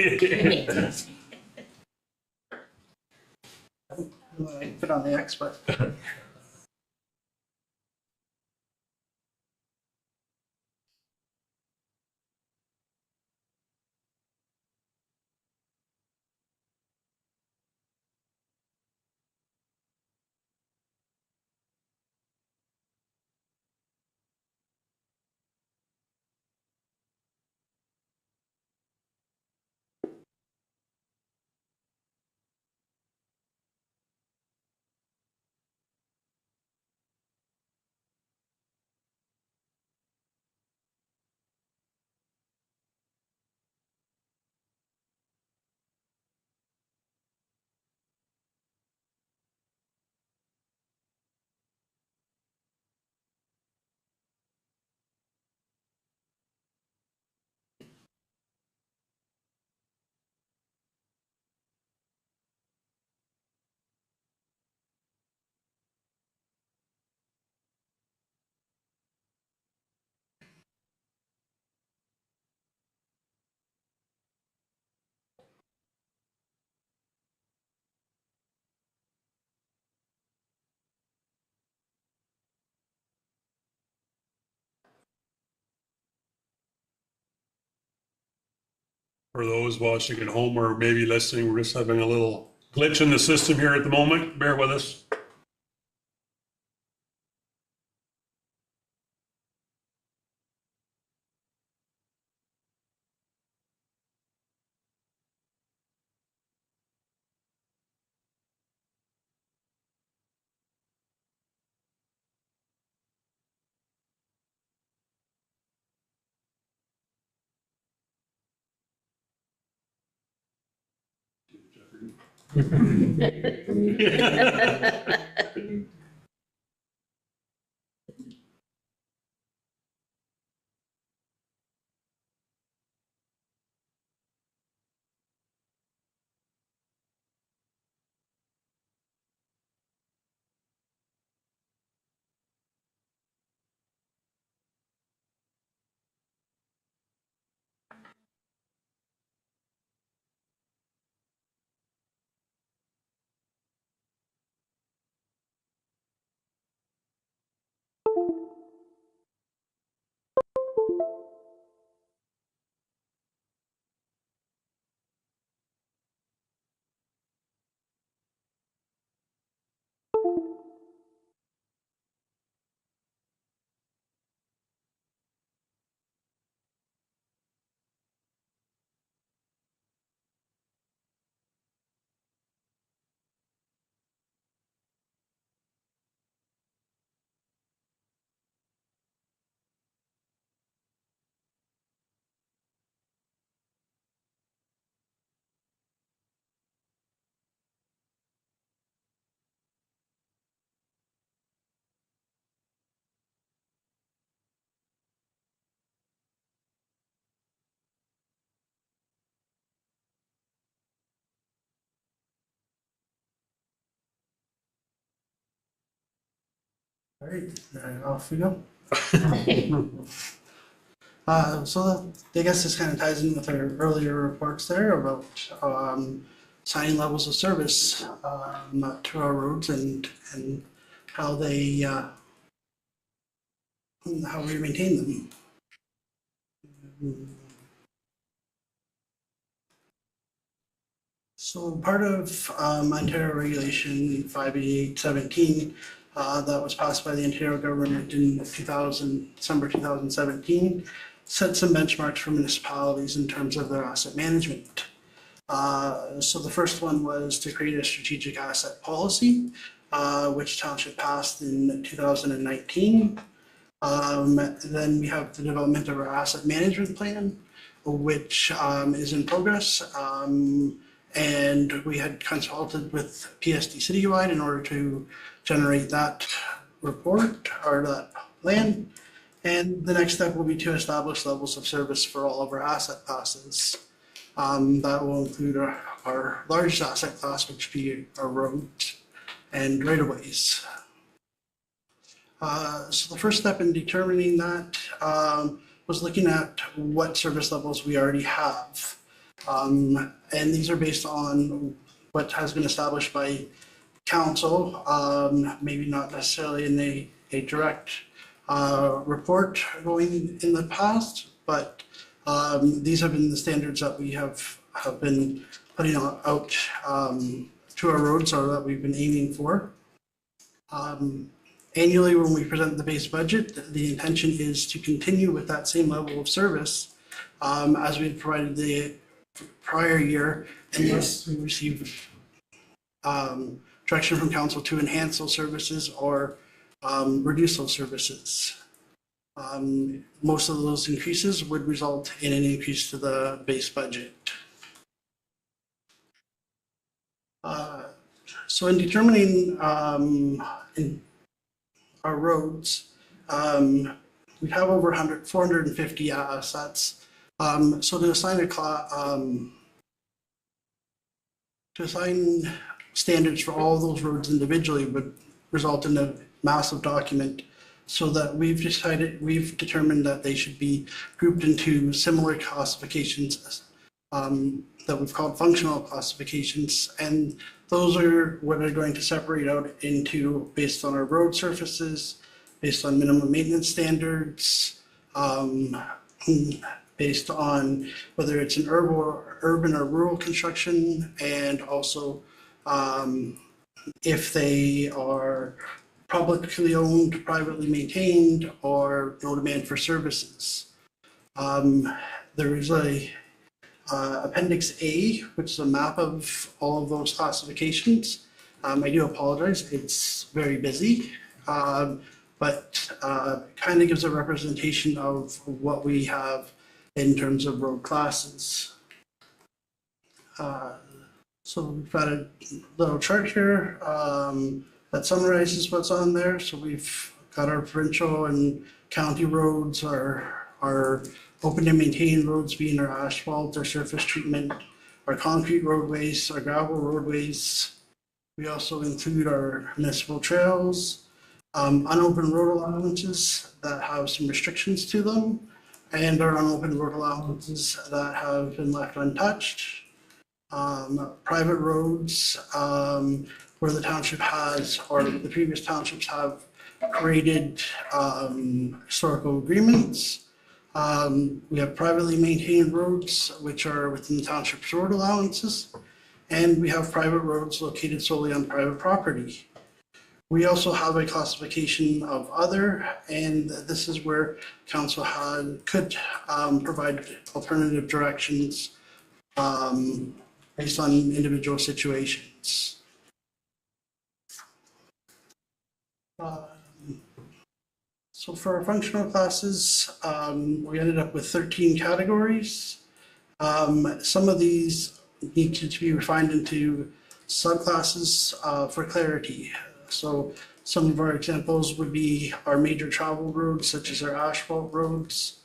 Put on the X, but. For those watching at home or maybe listening, we're just having a little glitch in the system here at the moment. Bear with us. All right, off we go. I guess this kind of ties in with our earlier reports there about signing levels of service to our roads and how they how we maintain them. So part of Ontario Regulation 58817 that was passed by the Ontario government in December 2017 set some benchmarks for municipalities in terms of their asset management. So the first one was to create a strategic asset policy, which Township passed in 2019. Then we have the development of our asset management plan, which is in progress. And we had consulted with PSD Citywide in order to generate that report or that plan. And the next step will be to establish levels of service for all of our asset classes. That will include our largest asset class, which would be our roads and right-of-ways. So the first step in determining that was looking at what service levels we already have. And these are based on what has been established by council, maybe not necessarily in a direct report going in the past, but these have been the standards that we have been putting out to our roads, or that we've been aiming for. Annually, when we present the base budget, the intention is to continue with that same level of service as we provided the prior year, unless we receive direction from council to enhance those services or reduce those services. Most of those increases would result in an increase to the base budget. So in determining our roads, we have over 450 assets. So to assign standards for all those roads individually would result in a massive document, so that we've determined that they should be grouped into similar classifications that we've called functional classifications, and those are what are going to separate out into based on our road surfaces, based on minimum maintenance standards, based on whether it's an urban or rural construction, and also if they are publicly owned, privately maintained, or no demand for services. There is a Appendix A, which is a map of all of those classifications. I do apologize, it's very busy, but kind of gives a representation of what we have in terms of road classes. So we've got a little chart here that summarizes what's on there. So we've got our provincial and county roads, our open and maintained roads being our asphalt, our surface treatment, our concrete roadways, our gravel roadways. We also include our municipal trails, unopened road allowances that have some restrictions to them, and our unopened road allowances that have been left untouched. Private roads where the township has, or the previous townships have created historical agreements. We have privately maintained roads, which are within the township's road allowances, and we have private roads located solely on private property. We also have a classification of other, and this is where council could provide alternative directions based on individual situations. So for our functional classes, we ended up with 13 categories. Some of these need to be refined into subclasses for clarity. So some of our examples would be our major travel roads, such as our asphalt roads,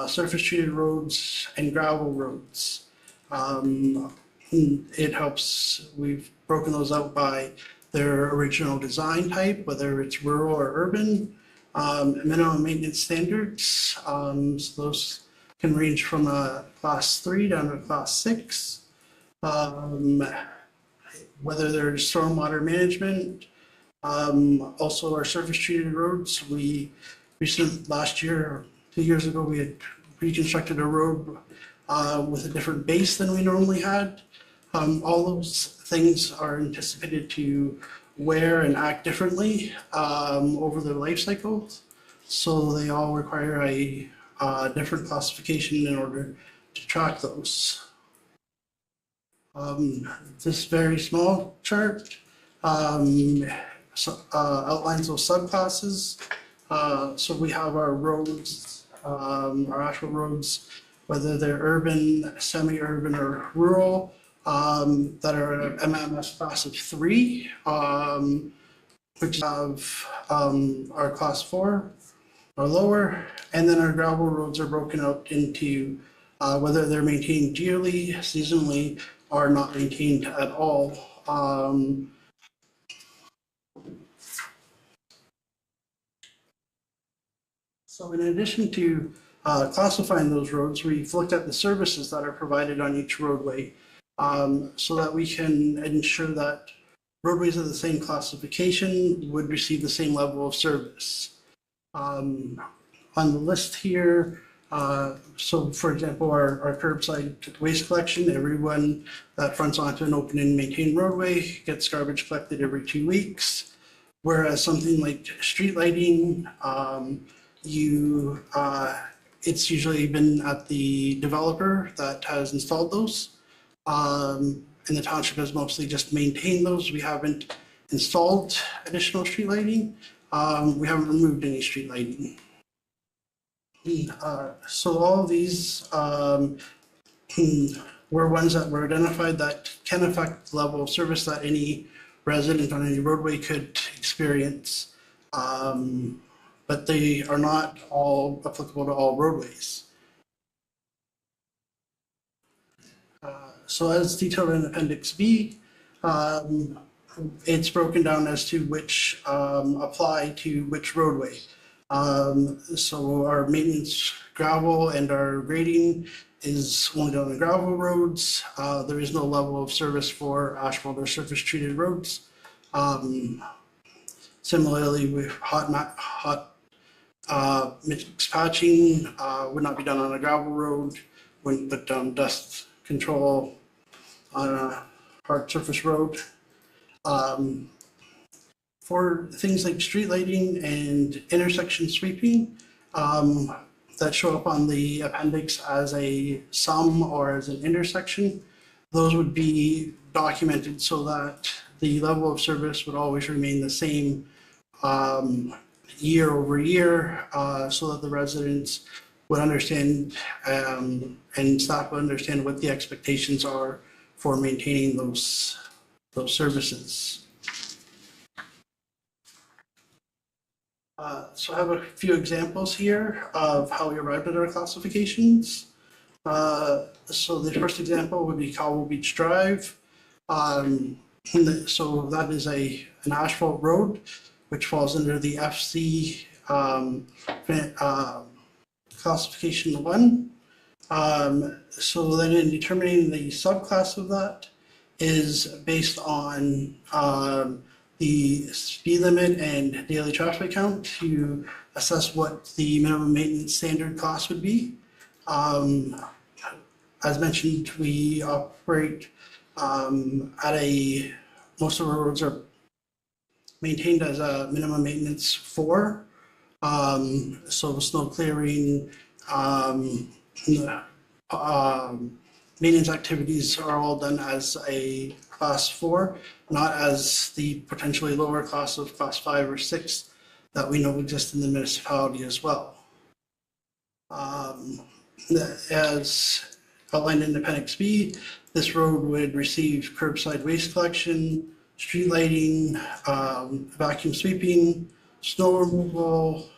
surface treated roads, and gravel roads. It helps, we've broken those out by their original design type, whether it's rural or urban, minimum maintenance standards. So those can range from a class 3 down to a class 6. Whether there's stormwater management, also our surface treated roads. Last year, or 2 years ago, we had reconstructed a road with a different base than we normally had. All those things are anticipated to wear and act differently over their life cycles. So they all require a different classification in order to track those. This very small chart outlines those subclasses. So we have our roads, our actual roads, whether they're urban, semi-urban, or rural, that are MMS class of 3, which have our class 4 or lower, and then our gravel roads are broken out into whether they're maintained yearly, seasonally, or not maintained at all. So in addition to classifying those roads, we've looked at the services that are provided on each roadway so that we can ensure that roadways of the same classification would receive the same level of service. On the list here, so for example, our curbside waste collection, everyone that fronts onto an open and maintained roadway gets garbage collected every 2 weeks. Whereas something like street lighting, it's usually been at the developer that has installed those. And the township has mostly just maintained those. We haven't installed additional street lighting. We haven't removed any street lighting. So all of these were ones that were identified that can affect the level of service that any resident on any roadway could experience. But they are not all applicable to all roadways. So as detailed in Appendix B, it's broken down as to which apply to which roadway. So our maintenance gravel and our grading is only done on gravel roads. There is no level of service for asphalt or surface treated roads. Similarly, with hot mix patching would not be done on a gravel road. Wouldn't put down dust control on a hard surface road. For things like street lighting and intersection sweeping that show up on the appendix as a sum or as an intersection, those would be documented so that the level of service would always remain the same year over year, so that the residents would understand and staff would understand what the expectations are for maintaining those services. So I have a few examples here of how we arrived at our classifications. So the first example would be Cowell Beach Drive. So that is an asphalt road, which falls under the FC classification 1. So then in determining the subclass of that is based on the speed limit and daily traffic count to assess what the minimum maintenance standard cost would be. As mentioned, we operate most of our roads are maintained as a minimum maintenance 4. So snow clearing, maintenance activities are all done as a class 4, not as the potentially lower class of class 5 or 6 that we know exist in the municipality as well. As outlined in Appendix B, this road would receive curbside waste collection, street lighting, vacuum sweeping, snow removal,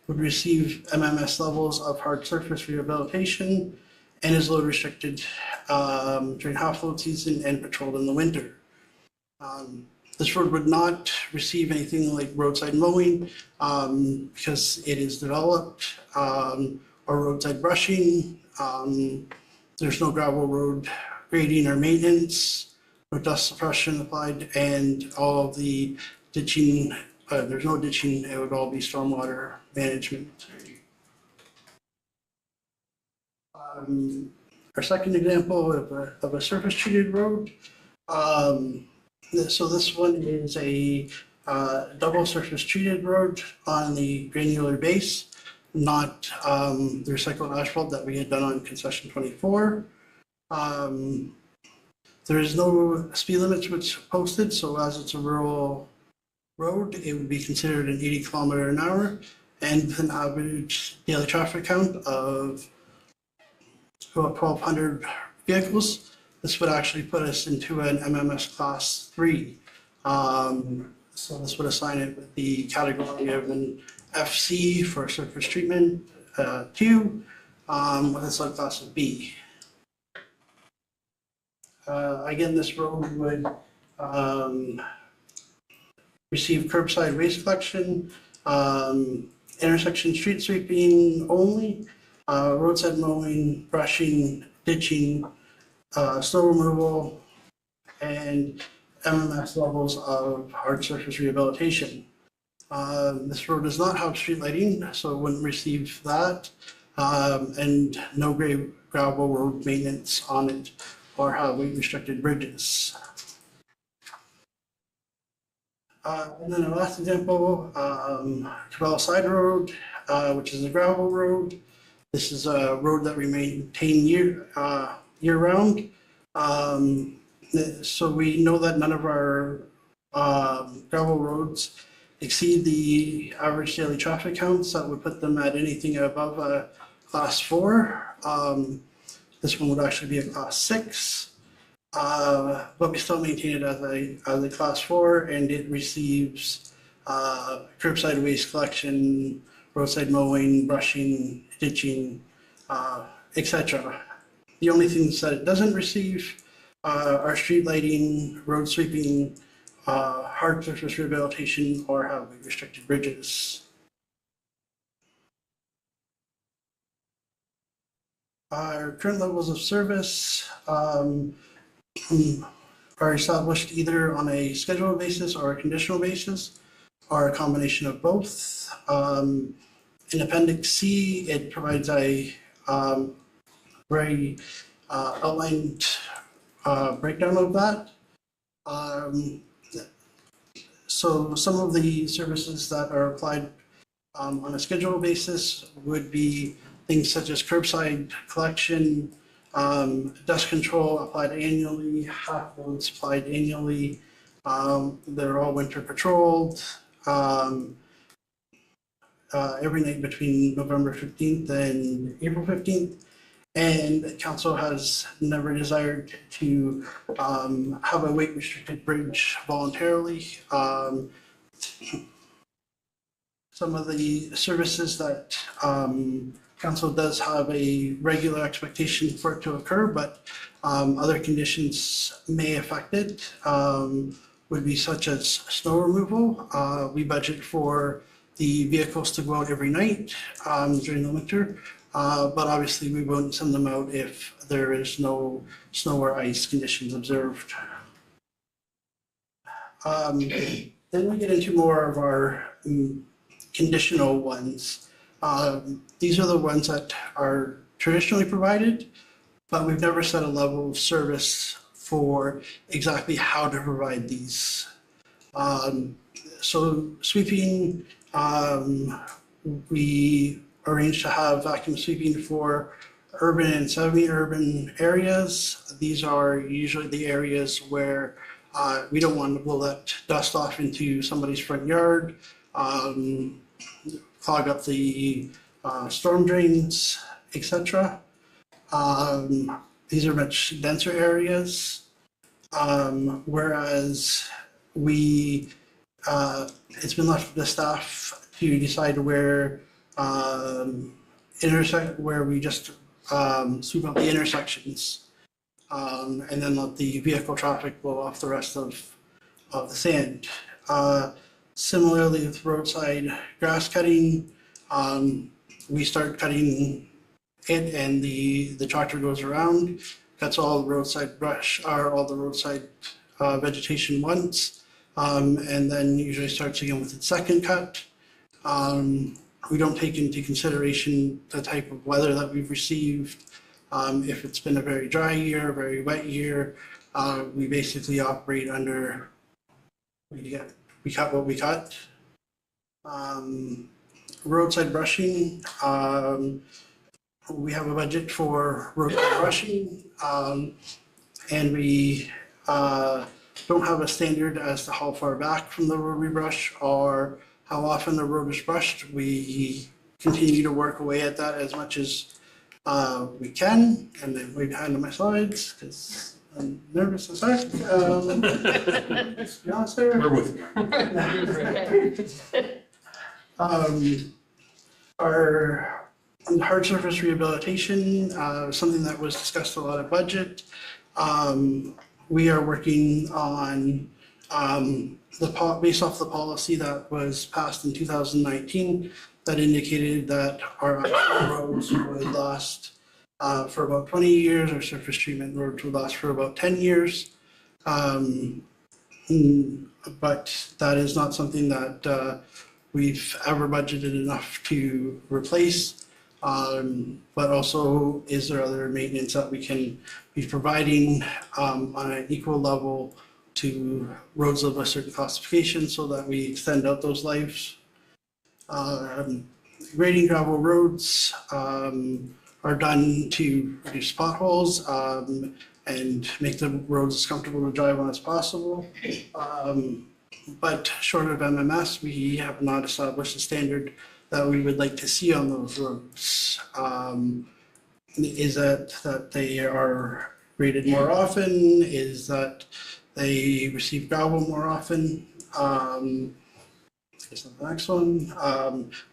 would receive MMS levels of hard surface rehabilitation, and is load restricted during half load season and patrolled in the winter. This road would not receive anything like roadside mowing because it is developed, or roadside brushing. There's no gravel road grading or maintenance, no dust suppression applied, and all of the ditching, there's no ditching, it would all be stormwater management. Our second example of a surface treated road. So this one is a double surface treated road on the granular base, not the recycled asphalt that we had done on concession 24. There is no speed limit which posted, so as it's a rural road, it would be considered an 80 kilometer an hour and with an average daily traffic count of about 1,200 vehicles. This would actually put us into an MMS class 3. So this would assign it with the category of an FC for surface treatment 2 with a subclass of B. Again, this road would receive curbside waste collection, intersection street sweeping only, roadside mowing, brushing, ditching, snow removal, and MMS levels of hard surface rehabilitation. This road does not have street lighting, so it wouldn't receive that, and no gravel road maintenance on it or have weight restricted bridges. And then the last example, Cabell Side Road, which is a gravel road. This is a road that we maintain year round. So we know that none of our gravel roads exceed the average daily traffic counts that would put them at anything above a class 4. This one would actually be a class 6. But we still maintain it as a class 4, and it receives curbside waste collection, roadside mowing, brushing, ditching, etc. The only things that it doesn't receive are street lighting, road sweeping, hard surface rehabilitation, or have weight restricted bridges. Our current levels of service are established either on a scheduled basis or a conditional basis, or a combination of both. In Appendix C, it provides a very outlined breakdown of that. So some of the services that are applied on a scheduled basis would be things such as curbside collection, dust control applied annually, half loads applied annually. They're all winter patrolled every night between November 15th and April 15th. And council has never desired to have a weight restricted bridge voluntarily. Some of the services that council does have a regular expectation for it to occur, but other conditions may affect it, would be such as snow removal. We budget for the vehicles to go out every night during the winter, but obviously we won't send them out if there is no snow or ice conditions observed. Then we get into more of our conditional ones. These are the ones that are traditionally provided, but we've never set a level of service for exactly how to provide these. So sweeping, we arrange to have vacuum sweeping for urban and semi-urban areas. These are usually the areas where we don't want to blow that dust off into somebody's front yard, clog up the storm drains, etc. These are much denser areas, whereas we, it's been left to the staff to decide where where we just sweep up the intersections, and then let the vehicle traffic blow off the rest of the sand. Similarly with roadside grass cutting, we start cutting it and the tractor goes around, cuts all the roadside brush or all the roadside vegetation once, and then usually starts again with its second cut. We don't take into consideration the type of weather that we've received. If it's been a very dry year, a very wet year, we basically operate under, we cut what we cut. Roadside brushing, we have a budget for roadside brushing, and we don't have a standard as to how far back from the road we brush or how often the road is brushed. We continue to work away at that as much as we can, and then way behind on my slides because I'm nervous as heck. Be honest there. We're with you. Our hard surface rehabilitation, something that was discussed a lot of budget. We are working on based off the policy that was passed in 2019 that indicated that our roads would last for about 20 years, our surface treatment roads would last for about 10 years. But that is not something that we've ever budgeted enough to replace. But also, is there other maintenance that we can be providing on an equal level to roads of a certain classification so that we extend out those lives? Grading gravel roads are done to reduce potholes and make the roads as comfortable to drive on as possible. But short of MMS, we have not established a standard that we would like to see on those roads. Is that they are graded more often? Is that they receive gravel more often? Here's the next one.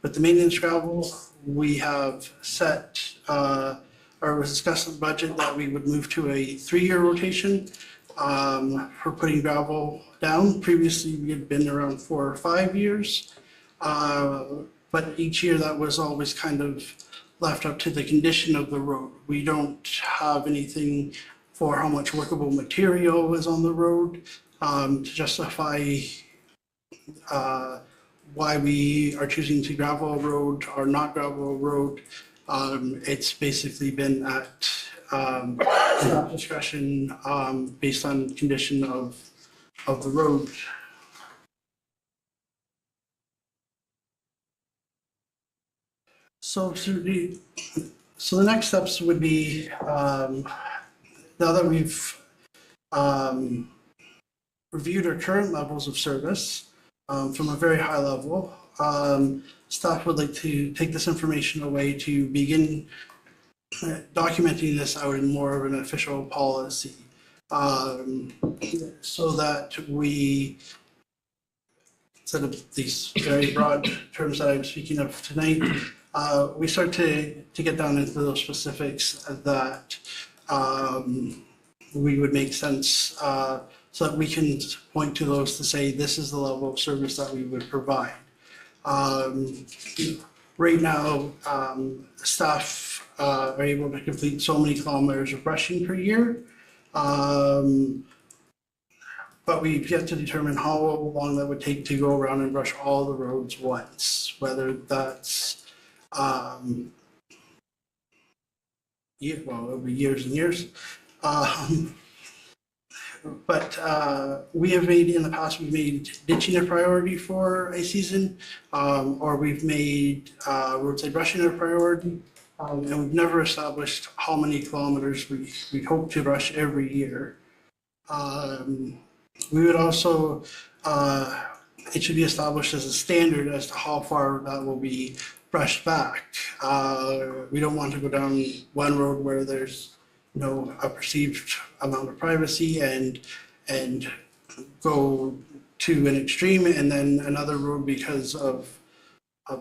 With the maintenance gravel, we have set, or was discussed in the budget that we would move to a 3-year rotation for putting gravel down. Previously, we had been around 4 or 5 years. But each year that was always kind of left up to the condition of the road. We don't have anything for how much workable material is on the road to justify why we are choosing to gravel a road or not gravel a road. It's basically been at staff discretion based on condition of the road. So the next steps would be, now that we've reviewed our current levels of service from a very high level, staff would like to take this information away to begin documenting this out in more of an official policy, so that we, instead of these very broad terms that I'm speaking of tonight, we start to get down into those specifics that we would make sense, so that we can point to those to say this is the level of service that we would provide. Right now, staff are able to complete so many kilometers of brushing per year, but we've yet to determine how long that would take to go around and brush all the roads once, whether that's it'll be years and years. But we have made, in the past, we've made ditching a priority for a season, or we've made roadside brushing a priority, and we've never established how many kilometers we hope to brush every year. We would also, it should be established as a standard as to how far that will be brushed back. We don't want to go down one road where there's a perceived amount of privacy and go to an extreme, and then another road because of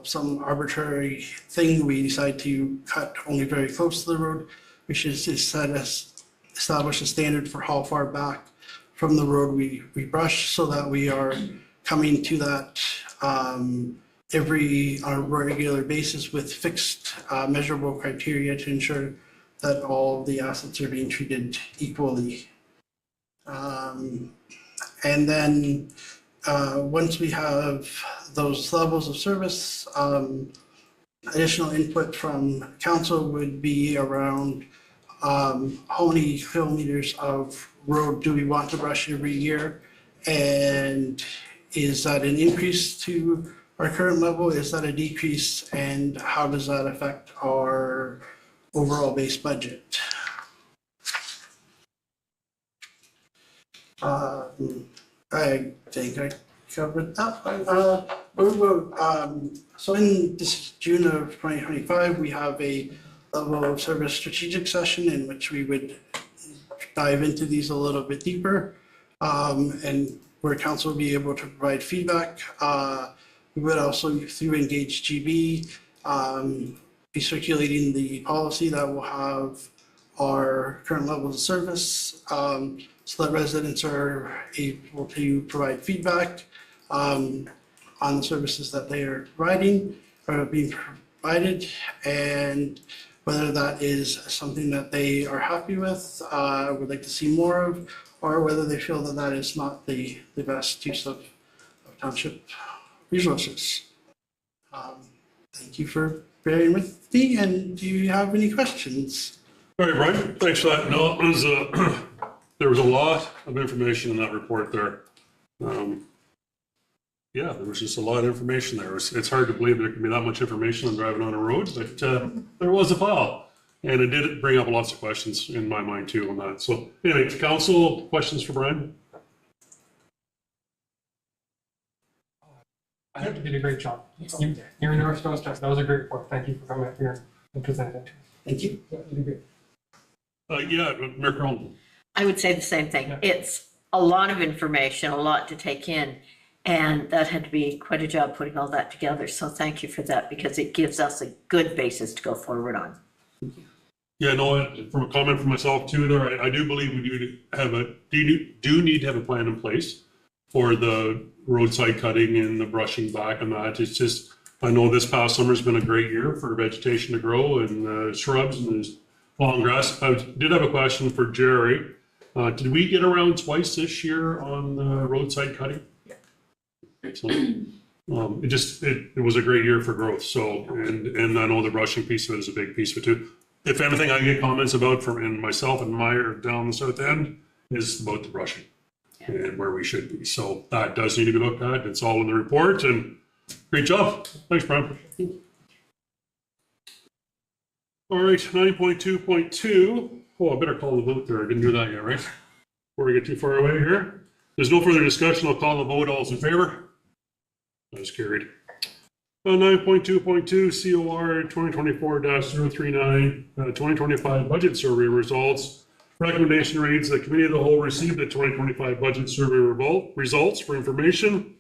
some arbitrary thing we decide to cut only very close to the road. We should establish a standard for how far back from the road we brush, so that we are coming to that on a regular basis with fixed measurable criteria to ensure that all the assets are being treated equally. And then once we have those levels of service, additional input from council would be around how many kilometers of road do we want to brush every year, and is that an increase to our current level? Is that a decrease? And how does that affect our overall base budget? I think I covered that one. So in this June of 2025, we have a level of service strategic session in which we would dive into these a little bit deeper, and where council will be able to provide feedback. We would also, through Engage GB, be circulating the policy that will have our current levels of service, so that residents are able to provide feedback on the services that they are providing or being provided. And whether that is something that they are happy with, would like to see more of, or whether they feel that that is not the best use of township resources. Thank you for bearing with me, and do you have any questions? All right, Brian, thanks for that. No, it was, there was a lot of information in that report there. Yeah, there was just a lot of information there. It's hard to believe there can be that much information on driving on a road, but there was a file. And it did bring up lots of questions in my mind too on that. So anyway, council, questions for Brian? I think you did a great job. You're in North Coast, that was a great report. Thank you for coming up here and presenting it to us. Thank you. Yeah, you did great. Yeah, Mayor Crone. I would say the same thing. Yeah. It's a lot of information, a lot to take in. And that had to be quite a job putting all that together. So thank you for that, because it gives us a good basis to go forward on. Yeah, no, from a comment from myself too there, I do believe we do need to have a plan in place for the roadside cutting and the brushing back and that. It's just, I know this past summer's been a great year for vegetation to grow and shrubs and there's long grass. I did have a question for Jerry. Did we get around twice this year on the roadside cutting? Yeah. Excellent. It was a great year for growth. So, and I know the brushing piece of it is a big piece of it too. If anything, I get comments about from myself and Meyer down the south end is about the brushing and where we should be. So that does need to be looked at. It's all in the report and great job. Thanks, Brian. All right, 9.2.2. Oh, I better call the vote there. I didn't do that yet, right? Before we get too far away here. There's no further discussion. I'll call the vote. All's in favor? That is carried. 9.2.2 COR 2024-039 2025 budget survey results. Recommendation reads the committee of the whole received the 2025 budget survey results for information.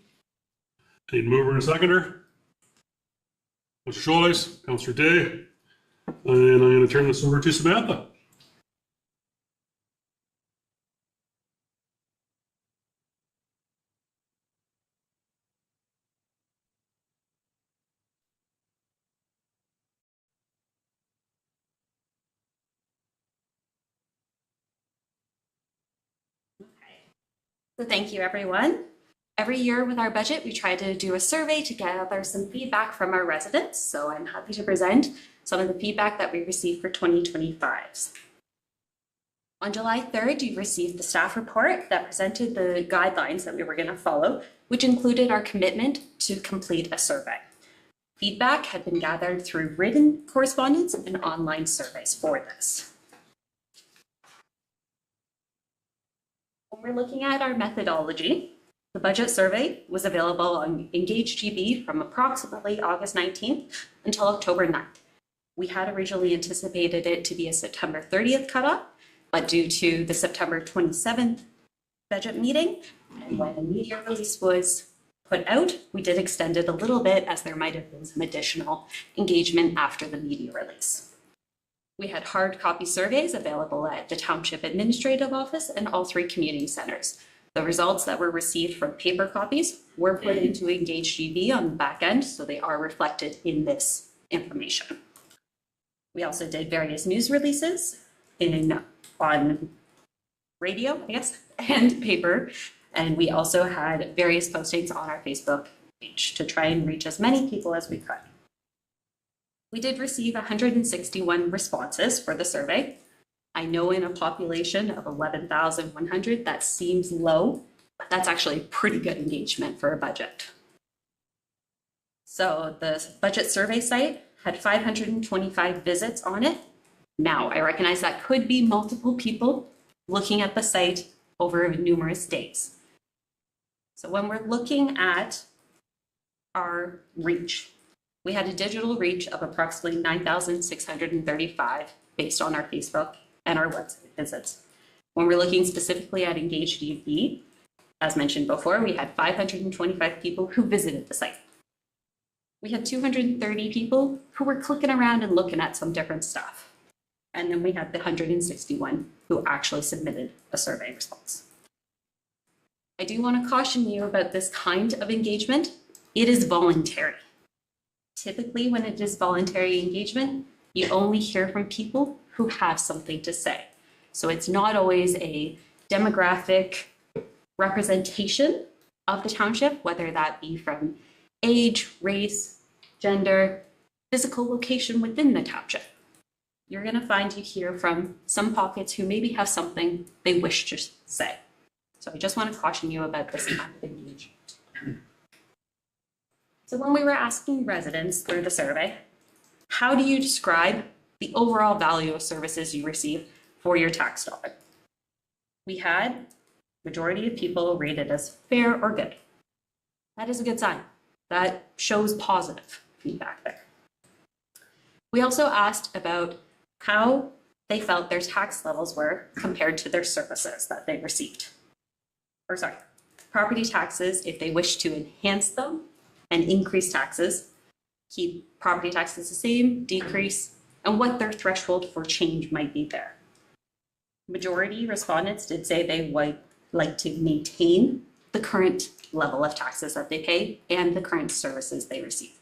Need a mover and a seconder. Councillor Scholz, Councillor Day, and I'm going to turn this over to Samantha. So thank you, everyone. Every year with our budget, we try to do a survey to gather some feedback from our residents. So I'm happy to present some of the feedback that we received for 2025. On July 3rd, you received the staff report that presented the guidelines that we were going to follow, which included our commitment to complete a survey. Feedback had been gathered through written correspondence and online surveys for this. When we're looking at our methodology, the budget survey was available on EngageGB from approximately August 19th until October 9th. We had originally anticipated it to be a September 30th cutoff, but due to the September 27th budget meeting and when the media release was put out, we did extend it a little bit as there might have been some additional engagement after the media release. We had hard copy surveys available at the Township Administrative Office and all 3 community centers. The results that were received from paper copies were put into EngageGB on the back end, so they are reflected in this information. We also did various news releases on radio, I guess, and paper, and we also had various postings on our Facebook page to try and reach as many people as we could. We did receive 161 responses for the survey. I know in a population of 11,100, that seems low, but that's actually pretty good engagement for a budget. So the budget survey site had 525 visits on it. Now, I recognize that could be multiple people looking at the site over numerous days. So when we're looking at our reach, we had a digital reach of approximately 9,635 based on our Facebook and our website visits. When we're looking specifically at EngageGB, as mentioned before, we had 525 people who visited the site. We had 230 people who were clicking around and looking at some different stuff. And then we had the 161 who actually submitted a survey response. I do want to caution you about this kind of engagement. It is voluntary. Typically, when it is voluntary engagement, You only hear from people who have something to say. So it's not always a demographic representation of the township, whether that be from age, race, gender, physical location within the township. You're going to find you hear from some pockets who maybe have something they wish to say. So I just want to caution you about this kind of engagement. So when we were asking residents through the survey, how do you describe the overall value of services you receive for your tax dollar? We had majority of people rate it as fair or good. That is a good sign. That shows positive feedback there. We also asked about how they felt their tax levels were compared to their services that they received. Or sorry, property taxes, if they wish to enhance them and increase taxes, keep property taxes the same, decrease, and what their threshold for change might be there. Majority respondents did say they would like to maintain the current level of taxes that they pay and the current services they receive.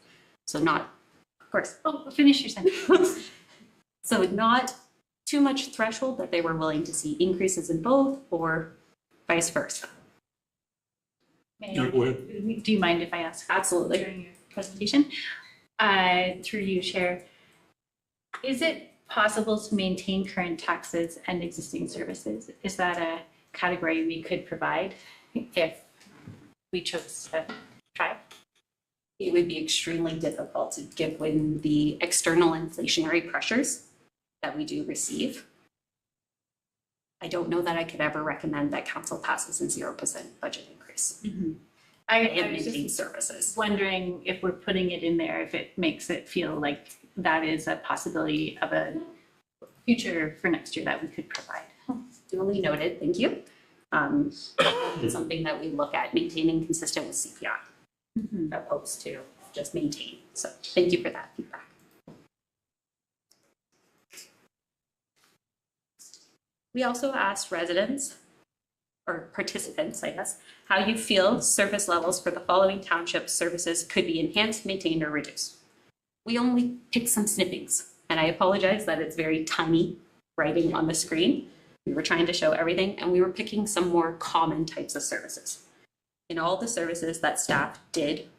So not, of course, Finish your sentence. so not too much threshold that they were willing to see increases in both or vice versa. Yeah, go ahead. Do you mind if I ask? Absolutely. During your presentation? Through you, Chair. Is it possible to maintain current taxes and existing services? Is that a category we could provide if we chose to try? It would be extremely difficult given the external inflationary pressures that we do receive. I don't know that I could ever recommend that council passes a 0% budget increase. I And was maintain just services. wondering if we're putting it in there, if it makes it feel like that is a possibility of a future for next year that we could provide. Duly noted, thank you. It's something that we look at, maintaining consistent with CPI, opposed to just maintain. So thank you for that feedback. We also asked residents, or participants, I guess, how you feel service levels for the following township services could be enhanced, maintained, or reduced. We only picked some snippings, and I apologize that it's very tiny writing on the screen. We were trying to show everything, and we were picking some more common types of services. In all the services that staff did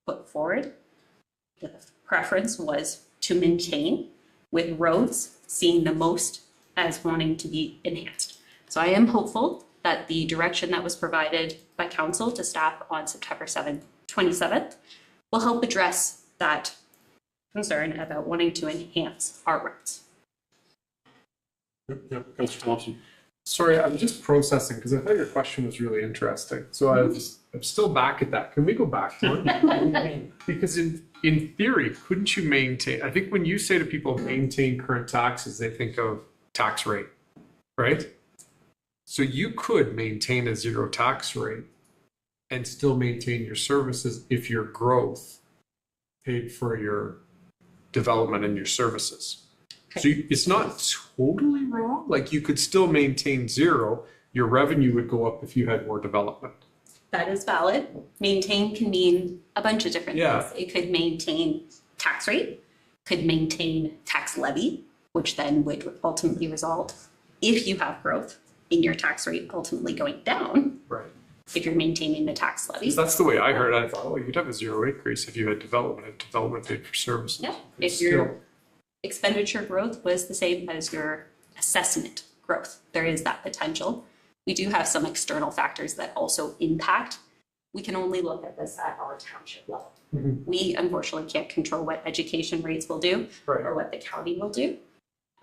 put forward, the preference was to maintain, with roads seeing the most as wanting to be enhanced. So I am hopeful that the direction that was provided by council to staff on September 27th will help address that concern about wanting to enhance our roads. Yep, Councilor Thompson. Sorry, I'm just processing because I thought your question was really interesting. So I'm still back at that. Can we go back to it? Because in theory, couldn't you maintain, I think when you say to people maintain current taxes, they think of tax rate, right? So you could maintain a 0 tax rate and still maintain your services if your growth paid for your development and your services. So it's not totally wrong. Like you could still maintain 0. Your revenue would go up if you had more development. That is valid. Maintain can mean a bunch of different Yeah. things. It could maintain tax rate, could maintain tax levy, which then would ultimately result, if you have growth, in your tax rate ultimately going down. Right. If you're maintaining the tax levy. Because that's the way I heard it. I thought, oh, you'd have a 0 increase if you had development and development paid for services. Yeah, But if your still, expenditure growth was the same as your assessment growth, there is that potential. We do have some external factors that also impact. We can only look at this at our township level. We unfortunately can't control what education rates will do Right. or what the county will do.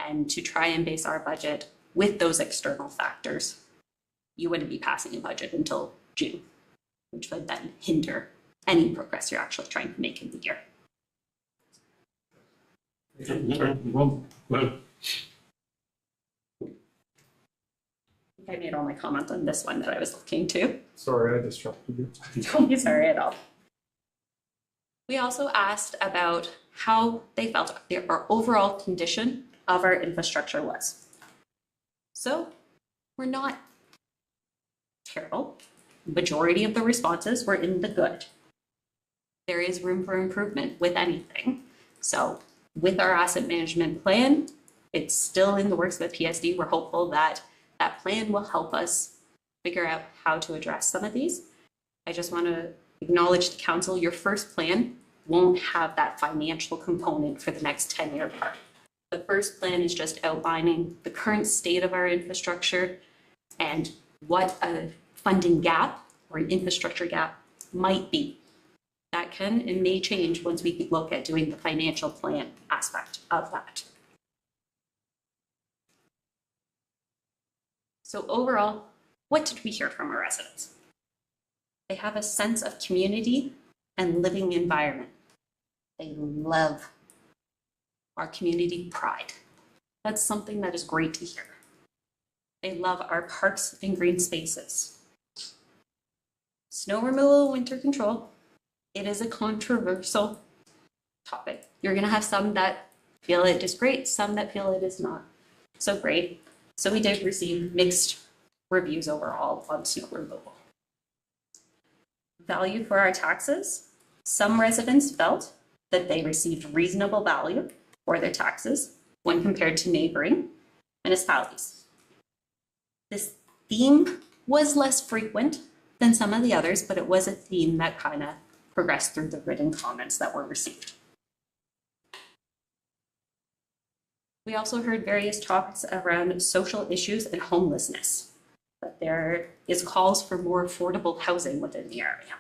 And to try and base our budget with those external factors, you wouldn't be passing a budget until June, which would then hinder any progress you're actually trying to make in the year. Well, go ahead. I think I made all my comments on this one that I was looking to. sorry, I disrupted you. Don't be sorry at all. We also asked about how they felt our overall condition of our infrastructure was. So we're not terrible. Majority of the responses were in the good. There is room for improvement with anything. So with our asset management plan. It's still in the works with PSD. We're hopeful that that plan will help us figure out how to address some of these. I just want to acknowledge the council, your first plan won't have that financial component for the next 10-year part. The first plan is just outlining the current state of our infrastructure and what a funding gap or an infrastructure gap might be. That can and may change once we look at doing the financial plan aspect of that. So overall, what did we hear from our residents? They have a sense of community and living environment. They love our community pride. That's something that is great to hear. They love our parks and green spaces. Snow removal, winter control, it is a controversial topic. You're gonna have some that feel it is great, some that feel it is not so great. So we did receive mixed reviews overall on snow removal. Value for our taxes. Some residents felt that they received reasonable value for their taxes when compared to neighboring municipalities. This theme was less frequent than some of the others, but it was a theme that kind of progressed through the written comments that were received. We also heard various topics around social issues and homelessness, but there is calls for more affordable housing within the area.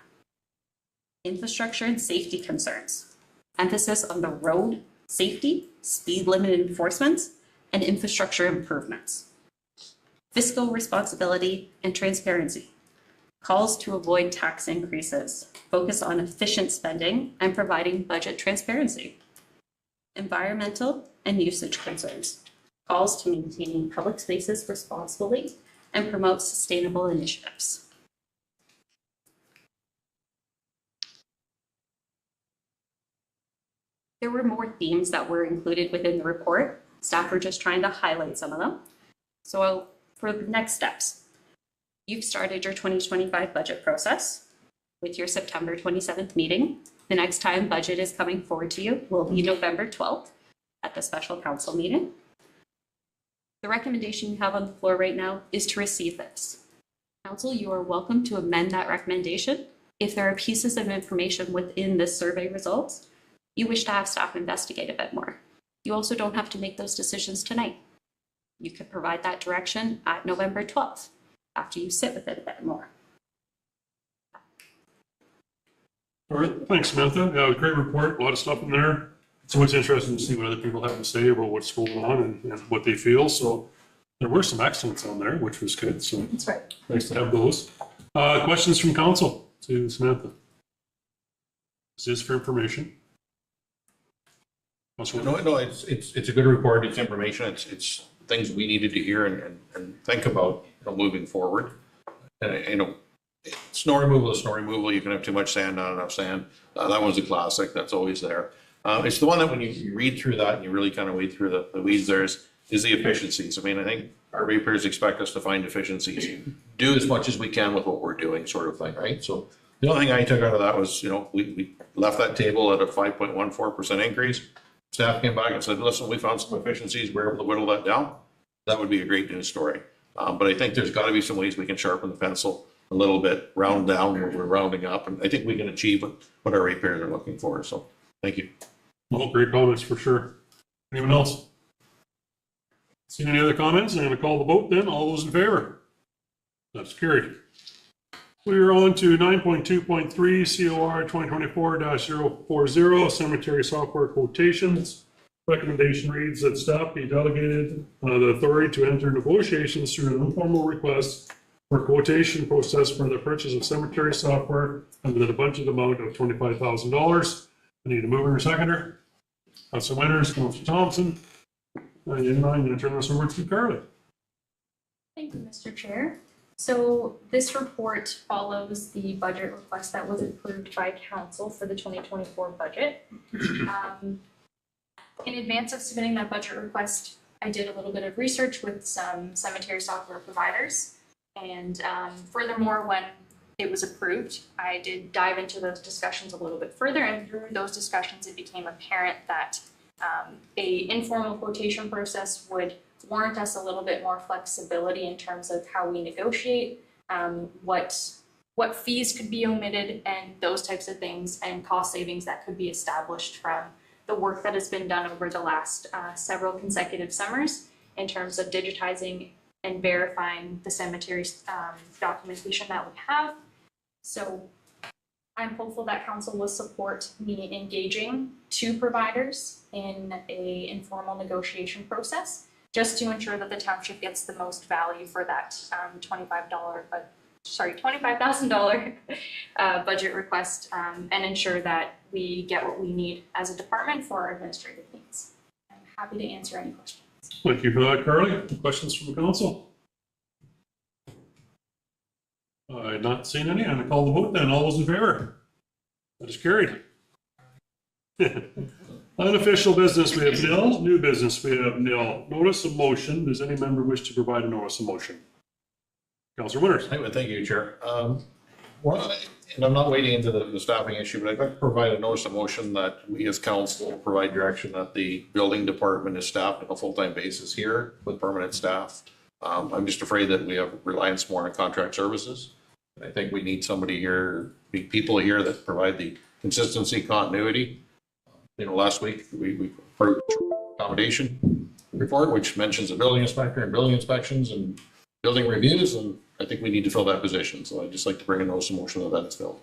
Infrastructure and safety concerns, emphasis on the road safety, speed limit enforcements, and infrastructure improvements. Fiscal responsibility and transparency, calls to avoid tax increases, focus on efficient spending and providing budget transparency. Environmental and usage concerns, calls to maintain public spaces responsibly and promote sustainable initiatives. There were more themes that were included within the report. Staff were just trying to highlight some of them. So for the next steps, you've started your 2025 budget process with your September 27th meeting. The next time budget is coming forward to you will be November 12th at the special council meeting. The recommendation you have on the floor right now is to receive this. Council, you are welcome to amend that recommendation. If there are pieces of information within this survey results you wish to have staff investigate a bit more, you also don't have to make those decisions tonight. You could provide that direction at November 12th after you sit with it a bit more. All right, thanks, Samantha. Yeah, great report, a lot of stuff in there. It's always interesting to see what other people have to say about what's going on and what they feel. So there were some excellents on there, which was good. So That's right. nice to have those. Questions from council to Samantha? This is for information. No, it's a good report. It's information. It's things we needed to hear and think about, moving forward. And snow removal is snow removal. You can have too much sand, not enough sand. That one's a classic. That's always there. It's the one that when you read through that and you really kind of wade through the weeds, is the efficiencies. I mean, I think our ratepayers expect us to find efficiencies, do as much as we can with what we're doing, sort of thing, right? So the only thing I took out of that was, we left that table at a 5.14% increase. Staff came back and said, listen, we found some efficiencies. We're able to whittle that down. That would be a great news story. But I think there's got to be some ways we can sharpen the pencil a little bit, round down where we're rounding up. And I think we can achieve what our ratepayers are looking for. So thank you. Well, great comments for sure. Anyone else? Seen any other comments? I'm going to call the vote then. All those in favor? That's carried. We're on to 9.2.3 COR 2024-040 cemetery software quotations. Recommendation reads that staff be delegated the authority to enter negotiations through an informal request for quotation process for the purchase of cemetery software under the budget amount of $25,000. I need a mover and a seconder. Councilor Winters, Councilor Thompson. And I'm going to turn this over to Carly. Thank you, Mr. Chair. So this report follows the budget request that was approved by council for the 2024 budget. In advance of submitting that budget request, I did a little bit of research with some cemetery software providers. And furthermore, when it was approved, I did dive into those discussions a little bit further. And through those discussions, it became apparent that A informal quotation process would warrant us a little bit more flexibility in terms of how we negotiate, what fees could be omitted and those types of things, and cost savings that could be established from the work that has been done over the last several consecutive summers in terms of digitizing and verifying the cemetery's documentation that we have. So I'm hopeful that council will support me engaging two providers in a informal negotiation process, just to ensure that the township gets the most value for that $25,000 budget request, and ensure that we get what we need as a department for our administrative needs. I'm happy to answer any questions. Thank you for that, Carly. Questions from the council? I've not seen any. I'm going to call the vote then. All those in favor? That is carried. Unofficial business, we have nil. New business, we have nil. Notice of motion. Does any member wish to provide a notice of motion? Councilor Winters. Thank you, Chair. And I'm not wading into the staffing issue, but I'd like to provide a notice of motion that we as council provide direction that the building department is staffed on a full-time basis here with permanent staff. I'm just afraid that we have reliance more on contract services. I think we need somebody here, people here that provide the consistency, continuity. Last week we approved accommodation report, which mentions a building inspector and building inspections and building reviews, and I think we need to fill that position. So I'd just like to bring a notice of motion that is filled.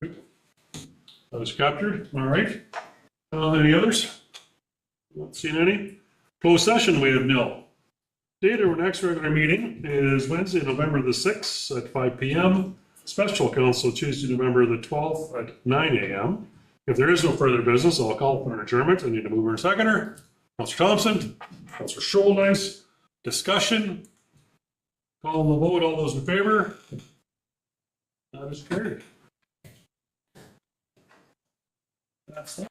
That is captured. All right. Any others? Not seen any. Closed session, we have nil. Date of our next regular meeting is Wednesday, November the 6th at 5 p.m. Special council Tuesday, November the 12th at 9 a.m. If there is no further business, I'll call for an adjournment. I need a mover and seconder. Councilor Thompson, Councilor Shouldice, discussion. Call the vote. All those in favor? That is carried. That's it.